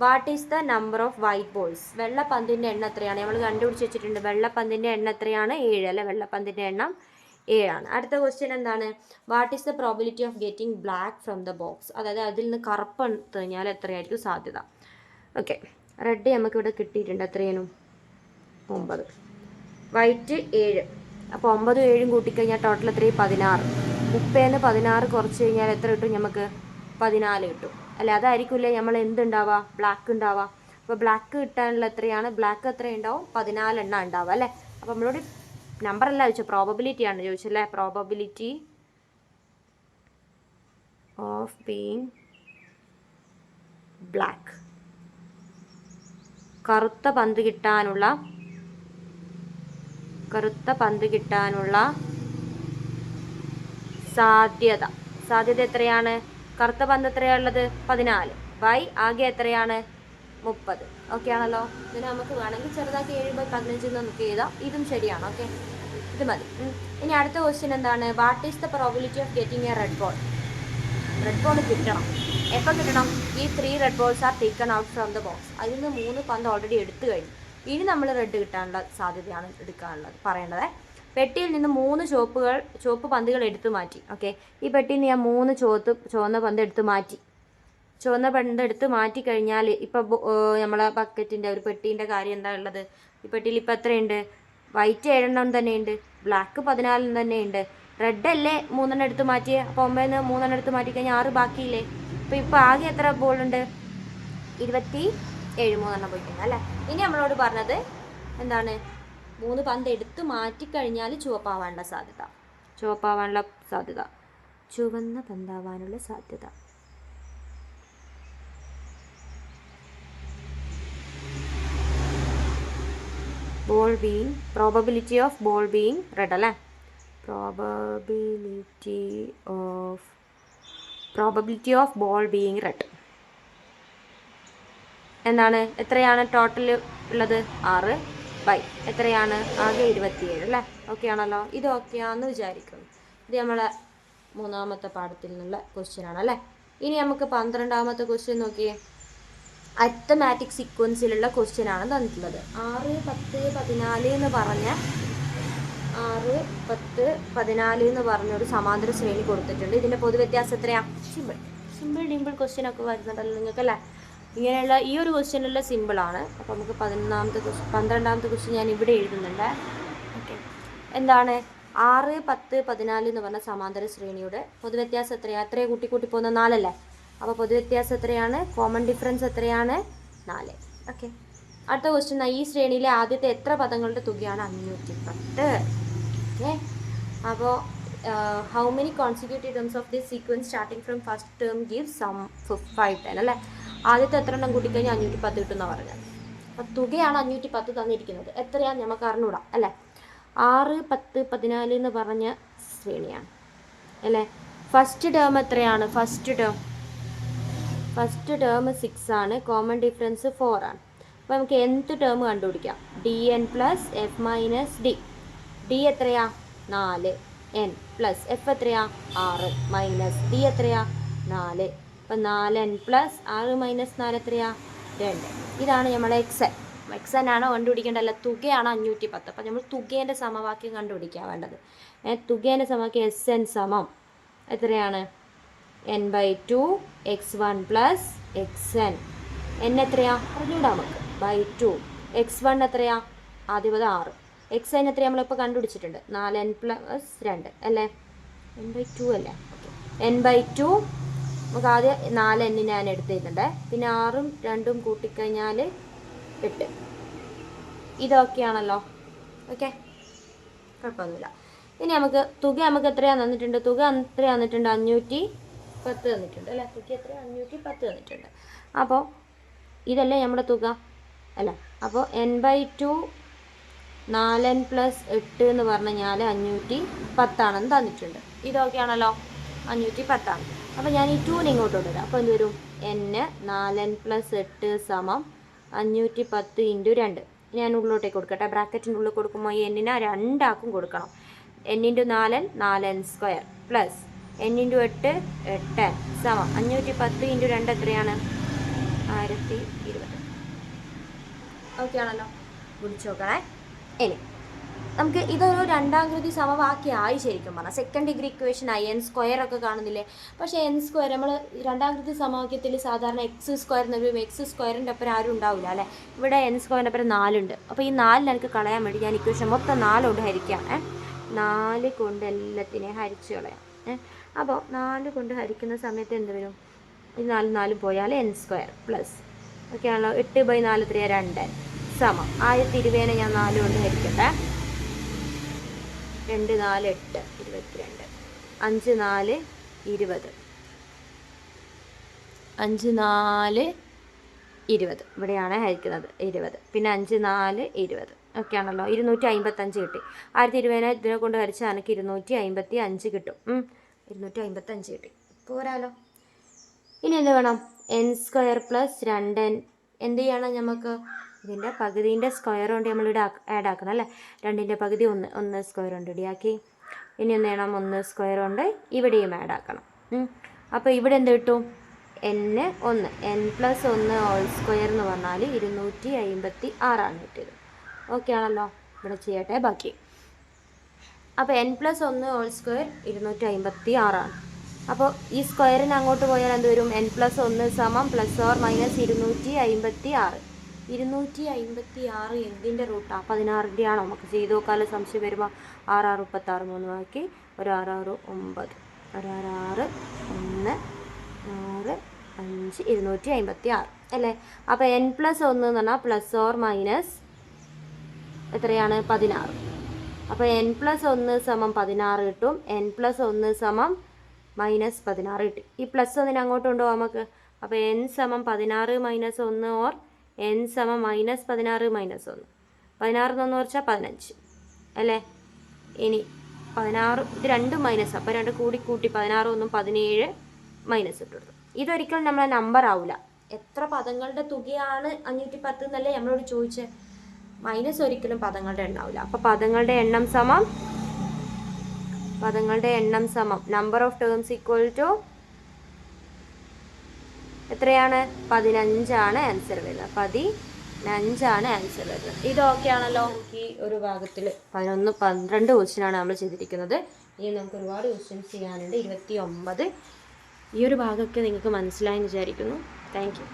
A: What is the number of white balls? വെള്ളപ്പന്തിൻ്റെ എണ്ണം എത്രയാണ്? നമ്മൾ കണ്ടുപിടിച്ച് വെച്ചിട്ടുണ്ട്. വെള്ളപ്പന്തിൻ്റെ എണ്ണം എത്രയാണ്? 7 അല്ലേ. വെള്ളപ്പന്തിൻ്റെ എണ്ണം 7 ആണ്. അടുത്ത ക്വസ്റ്റ്യൻ എന്താണ്? What is the probability of getting black from the box? അതായത് അതിൽ നിന്ന് കറുപ്പ് എടുത്തു കഴിഞ്ഞാൽ എത്രയായിരിക്കും സാധ്യത? ഓക്കെ, റെഡ് നമുക്ക് ഇവിടെ കിട്ടിയിട്ടുണ്ട്. എത്രയാനും? 9. വൈറ്റ് 7. അപ്പോൾ 9ഉം 7ഉം കൂട്ടിക്കഴിഞ്ഞാൽ ടോട്ടൽ എത്രയും? 16. 30ന്ന് 16 കുറച്ച് കഴിഞ്ഞാൽ എത്ര കിട്ടും? നമുക്ക് 14 കിട്ടും അല്ലേ. അതായിരിക്കില്ലേ നമ്മൾ എന്തുണ്ടാവുക? ബ്ലാക്ക് ഉണ്ടാവുക. അപ്പോൾ ബ്ലാക്ക് കിട്ടാനുള്ള എത്രയാണ്? ബ്ലാക്ക് എത്ര ഉണ്ടാവും? 14 എണ്ണം ഉണ്ടാവുക അല്ലേ. അപ്പോൾ നമ്മളോട് നമ്പർ അല്ല ചോദിച്ചത്, പ്രോബബിലിറ്റി ആണ് ചോദിച്ചല്ലേ. പ്രോബബിലിറ്റി ഓഫ് ബീയിങ് ബ്ലാക്ക്, കറുത്ത പന്ത് കിട്ടാനുള്ള സാധ്യത എത്രയാണ്? കറുത്ത പന്ത് എത്രയാണുള്ളത്? 14 ബൈ ആകെ എത്രയാണ്? 30. ഓക്കെ ആണല്ലോ. ഇതിന് നമുക്ക് വേണമെങ്കിൽ ചെറുതാക്കി 7/15 നമുക്ക് എഴുതാം. ഇതും ശരിയാണ്. ഓക്കെ, ഇത് മതി. ഇനി അടുത്ത ക്വസ്റ്റ്യൻ എന്താണ്? What is the probability of getting A red ball? Red ball കിട്ടണം. എപ്പോൾ കിട്ടണം? ഈ 3 red balls are taken out from the box. അതിൽ നിന്ന് 3 പന്ത് ഓൾറെഡി എടുത്തു കഴിഞ്ഞു. ഇനി നമ്മൾ റെഡ് കിട്ടാനുള്ള സാധ്യതയാണ് എടുക്കാനുള്ളത് പറയേണ്ടത്. പെട്ടിയിൽ നിന്ന് 3 ചുവപ്പ് പന്തുകൾ എടുത്തു മാറ്റി. ഓക്കെ, ഈ പെട്ടിയിൽ നിന്ന് ഞാൻ 3 ചുവന്ന പന്ത് എടുത്ത് മാറ്റി. ചുവന്ന പന്ത് എടുത്ത് മാറ്റി കഴിഞ്ഞാൽ ഇപ്പോൾ നമ്മളെ ബക്കറ്റിൻ്റെ ഒരു പെട്ടീൻ്റെ കാര്യം എന്താ ഉള്ളത്? ഈ പെട്ടിയിൽ ഇപ്പോൾ എത്രയുണ്ട്? വൈറ്റ് 7 തന്നെയുണ്ട്, ബ്ലാക്ക് 14 തന്നെയുണ്ട്, റെഡ് അല്ലേ 3 എടുത്ത് മാറ്റിയേ. അപ്പോൾ 9 3 എടുത്ത് മാറ്റി കഴിഞ്ഞാൽ 6 ബാക്കിയില്ലേ? ഇപ്പോൾ ആകെ എത്ര ബോളുണ്ട്? 27 3 പോയി കഴിഞ്ഞാൽ അല്ലേ. ഇനി നമ്മളോട് പറഞ്ഞത് എന്താണ്? 3 പന്ത് എടുത്ത് മാറ്റിക്കഴിഞ്ഞാൽ ചുവപ്പാവാനുള്ള സാധ്യത, ചുവന്ന പന്താവാനുള്ള സാധ്യത. Probability of ball being red അല്ലേ. Probability of ball being red എന്താണ്? എത്രയാണ് ടോട്ടൽ ഉള്ളത്? 6 ബൈ എത്രയാണ്? ആകെ 27 അല്ലേ. ഓക്കെ ആണല്ലോ, ഇത് ഓക്കെ ആണെന്ന് വിചാരിക്കുന്നു. ഇത് നമ്മളെ 3ാമത്തെ പാഠത്തിൽ നിന്നുള്ള ക്വസ്റ്റ്യൻ ആണ് അല്ലേ. ഇനി നമുക്ക് 12ാമത്തെ ക്വസ്റ്റ്യൻ നോക്കിയേ. അരിത്തമാറ്റിക് സീക്വൻസിലുള്ള ക്വസ്റ്റ്യൻ ആണ് തന്നിട്ടുള്ളത്. 6 10 14 എന്ന് പറഞ്ഞ 6 10 14 എന്ന് പറഞ്ഞൊരു സമാന്തര ശ്രേണി കൊടുത്തിട്ടുണ്ട്. ഇതിൻ്റെ പൊതുവ്യത്യാസം എത്രയാണ്? സിമ്പിൾ ഡിമ്പിൾ ക്വസ്റ്റ്യൻ ഒക്കെ വരുന്നുണ്ടല്ലോ നിങ്ങൾക്ക് അല്ലേ. ഇങ്ങനെയുള്ള ഈ ഒരു ക്വസ്റ്റ്യനുള്ള സിമ്പിളാണ്. അപ്പോൾ നമുക്ക് 12ാമത്തെ ക്വസ്റ്റ്യൻ ഞാൻ ഇവിടെ എഴുതുന്നുണ്ട്. ഓക്കെ, എന്താണ്? 6 10 14 എന്ന് പറഞ്ഞ സമാന്തര ശ്രേണിയുടെ പൊതുവ്യത്യാസം എത്രയാണ്? എത്രയാണ് കൂട്ടി പോകുന്ന? 4 അല്ലേ. അപ്പോൾ പൊതുവ്യത്യാസം എത്രയാണ്? കോമൺ ഡിഫറൻസ് എത്രയാണ്? 4. ഓക്കെ, അടുത്ത ക്വസ്റ്റ്യൻ. ഈ ശ്രേണിയിലെ ആദ്യത്തെ എത്ര പദങ്ങളുടെ തുകയാണ്? 510. ഓക്കെ, അപ്പോൾ how many consecutive terms of this sequence starting from first term give sum 5 10 അല്ലേ. ആദ്യത്തെ എത്ര എണ്ണം കൂട്ടിക്കഴിഞ്ഞാൽ 510 കിട്ടുമെന്നാണ് പറഞ്ഞത്. അപ്പോൾ തുകയാണ് 510 തന്നിരിക്കുന്നത്. എത്രയാണ് നമുക്ക് അറിഞ്ഞൂടാ അല്ലേ. 6 10 14 എന്ന് പറഞ്ഞ ശ്രേണിയാണ് അല്ലേ. ഫസ്റ്റ് ടേം എത്രയാണ്? ഫസ്റ്റ് ടേം 6 ആണ്. കോമൺ ഡിഫറൻസ് 4 ആണ്. അപ്പോൾ നമുക്ക് nth ടേം കണ്ടുപിടിക്കാം. dn plus f minus d. d എത്രയാ? 4. n പ്ലസ് f എത്രയാ? 6 മൈനസ് d എത്രയാ? 4. അപ്പോൾ 4n പ്ലസ് 6 മൈനസ് 4 എത്രയാ? 2. ഇതാണ് നമ്മളെ xn ആണ് കണ്ടുപിടിക്കേണ്ടത്. അല്ല, തുകയാണ് 510. അപ്പോൾ നമ്മൾ തുകേൻ്റെ സമവാക്യം കണ്ടുപിടിക്കാൻ വേണ്ടത്. തുകേൻ്റെ സമവാക്യം Sn സമം എത്രയാണ്? n/2 x1 plus xn. n എത്രയാ? അറിഞ്ഞൂടാ നമുക്ക്. /2 x1 എത്രയാ? ആദ്യം 6. xn എത്രയാ? നമ്മളിപ്പോൾ കണ്ടുപിടിച്ചിട്ടുണ്ട്. 4n പ്ലസ് 2 അല്ലേ. n/2 അല്ലേ. n/2 നമുക്ക് ആദ്യം 4n ഞാൻ എടുത്തിട്ടുണ്ട്. പിന്നെ 6ഉം 2ഉം കൂട്ടിക്കഴിഞ്ഞാൽ 8. ഇതൊക്കെയാണല്ലോ. ഓക്കെ, കുഴപ്പമൊന്നുമില്ല. ഇനി തുക നമുക്ക് എത്രയാണ് തന്നിട്ടുണ്ട്? തുക എത്രയാണ് തന്നിട്ടുണ്ട്? 510 തന്നിട്ടുണ്ട് അല്ലേ. തുക എത്രയാണ്? 510 തന്നിട്ടുണ്ട്. അപ്പോൾ ഇതല്ലേ നമ്മുടെ തുക അല്ലേ. അപ്പോൾ n/2 4n പ്ലസ് 8 എന്ന് പറഞ്ഞു കഴിഞ്ഞാൽ 510 തന്നിട്ടുണ്ട്. ഇതൊക്കെയാണല്ലോ, 510 ആണ്. അപ്പോൾ ഞാൻ ഈ 2 ഇങ്ങോട്ട് കൊണ്ടുവരാം. അപ്പോൾ എന്ത് വരും? n 4n പ്ലസ് 8 സമം 510 ഇൻറ്റു 2. ഞാൻ ഉള്ളിലോട്ടേക്ക് കൊടുക്കട്ടെ. ബ്രാക്കറ്റിൻ്റെ ഉള്ളിൽ കൊടുക്കുമ്പോൾ ഈ n-നെ 2 ആക്കും കൊടുക്കണം. n into 4n 4n square plus n into 8 8n സമം 510 ഇൻറ്റു 2 എത്രയാണ്? 1020. ഓക്കെ ആണല്ലോ, വിളിച്ചു നോക്കണേ. ഇനി നമുക്ക് ഇതൊരു രണ്ടാകൃതി സമവാക്യമായി ശരിക്കും പറഞ്ഞാൽ. സെക്കൻഡ് ഡിഗ്രി ഇക്വേഷൻ ആയി. n സ്ക്വയർ ഒക്കെ കാണുന്നില്ലേ. പക്ഷേ n സ്ക്വയർ നമ്മൾ രണ്ടാകൃതി സമവാക്യത്തിൽ സാധാരണ x സ്ക്വയർ എന്ന് പറയും. x സ്ക്വയറിൻ്റെ ഒപ്പം ആരും ഉണ്ടാവില്ല അല്ലേ. ഇവിടെ n സ്ക്വയറിൻ്റെ ഒപ്പം 4 ഉണ്ട്. അപ്പോൾ ഈ 4 എനിക്ക് കളയാൻ വേണ്ടി ഞാൻ ഇക്വേഷൻ മൊത്തം 4 കൊണ്ട് ഹരിക്കാം. 4 കൊണ്ട് എല്ലാത്തിനെയും ഹരിച്ച് കളയാം. അപ്പോൾ 4 കൊണ്ട് ഹരിക്കുന്ന സമയത്ത് എന്ത് വരും? ഈ 4 പോയാൽ n സ്ക്വയർ പ്ലസ് ഓക്കെ ആണല്ലോ. 8/4 3 2 സമം 1020 ഞാൻ 4 കൊണ്ട് ഹരിക്കട്ടെ. 2 4 8 22 5 4 20 5 4 20 ഇവിടെയാണ് ഹരിക്കുന്നത് 20. പിന്നെ 5 4 20 ഓക്കെ ആണല്ലോ. 255 കിട്ടി. 1020 ഇതിനെ കൊണ്ട് ഹരിച്ചാൽ എനിക്ക് 255 കിട്ടും. 255 കിട്ടി. പോരാലോ. ഇനി എന്ത് വേണം? n square plus 2n. എന്ത് ചെയ്യണം നമുക്ക്? ഇതിൻ്റെ പകുതിൻ്റെ സ്ക്വയർ കൊണ്ട് നമ്മളിവിടെ ആഡ് ആക്കണം അല്ലേ. 2ൻ്റെ പകുതി 1 സ്ക്വയർ കൊണ്ട് ഇടിയാക്കി. ഇനി എന്ത് ചെയ്യണം? 1 സ്ക്വയർ കൊണ്ട് ഇവിടെയും ആഡ് ആക്കണം. അപ്പോൾ ഇവിടെ എന്ത് കിട്ടും? n പ്ലസ് 1 ഹോൾ സ്ക്വയർ എന്ന് പറഞ്ഞാൽ 256 കിട്ടിയത്. ഓക്കെ ആണല്ലോ. ഇവിടെ ചെയ്യട്ടെ ബാക്കി. അപ്പോൾ n+1 ഹോൾ സ്ക്വയർ 256 അപ്പോൾ ഈ സ്ക്വയറിന് അങ്ങോട്ട് പോയാൽ എന്ത് വരും? n+1 സമം +or-256. 256 എന്തിൻ്റെ റൂട്ടാണ്? 16ൻ്റെ ആണോ? നമുക്ക് ചെയ്ത് നോക്കാമല്ലോ, സംശയം വരുമ്പോൾ. 6 6 36 3 ബാക്കി 1 6 6 9 1 6 6 1 6 5 256 അല്ലേ? അപ്പോൾ n+1 എന്ന് പറഞ്ഞാൽ +or- എത്രയാണ്? 16. അപ്പോൾ n+1 സമം 16 കിട്ടും. n+1 സമം -16 കിട്ടി. ഈ +1 അങ്ങോട്ട് കൊണ്ടുപോകാം നമുക്ക്. അപ്പോൾ n സമം 16 - 1 ഓർ n സമം -16 - 1. 16 എന്ന് കുറച്ചാൽ 15 അല്ലേ? ഇനി 16 ഇത് രണ്ടും മൈനസ്, അപ്പോൾ രണ്ട് കൂട്ടി 16 1 17 മൈനസ് ഇട്ട് കൊടുത്തു. ഇതൊരിക്കലും നമ്മളെ നമ്പർ ആവില്ല. എത്ര പദങ്ങളുടെ തുകയാണ് 510 എന്നല്ലേ നമ്മളോട് ചോദിച്ചത്. മൈനസ് ഒരിക്കലും പദങ്ങളുടെ എണ്ണാവില്ല. അപ്പോൾ പദങ്ങളുടെ എണ്ണം സമം number of terms equal to എത്രയാണ്? 15 ആൻസർ വരുന്നത്. 15 ആൻസർ വരുന്നത്. ഇത് ഓക്കെ ആണല്ലോ. ഈ ഒരു ഭാഗത്തിൽ 11 12 ക്വസ്റ്റ്യനാണ് നമ്മൾ ചെയ്തിരിക്കുന്നത്. ഇനി നമുക്ക് ഒരുപാട് ക്വസ്റ്റ്യൻസ് ചെയ്യാനുണ്ട്. 29. ഈ ഒരു ഭാഗമൊക്കെ നിങ്ങൾക്ക് മനസ്സിലായെന്ന് വിചാരിക്കുന്നു. Thank you.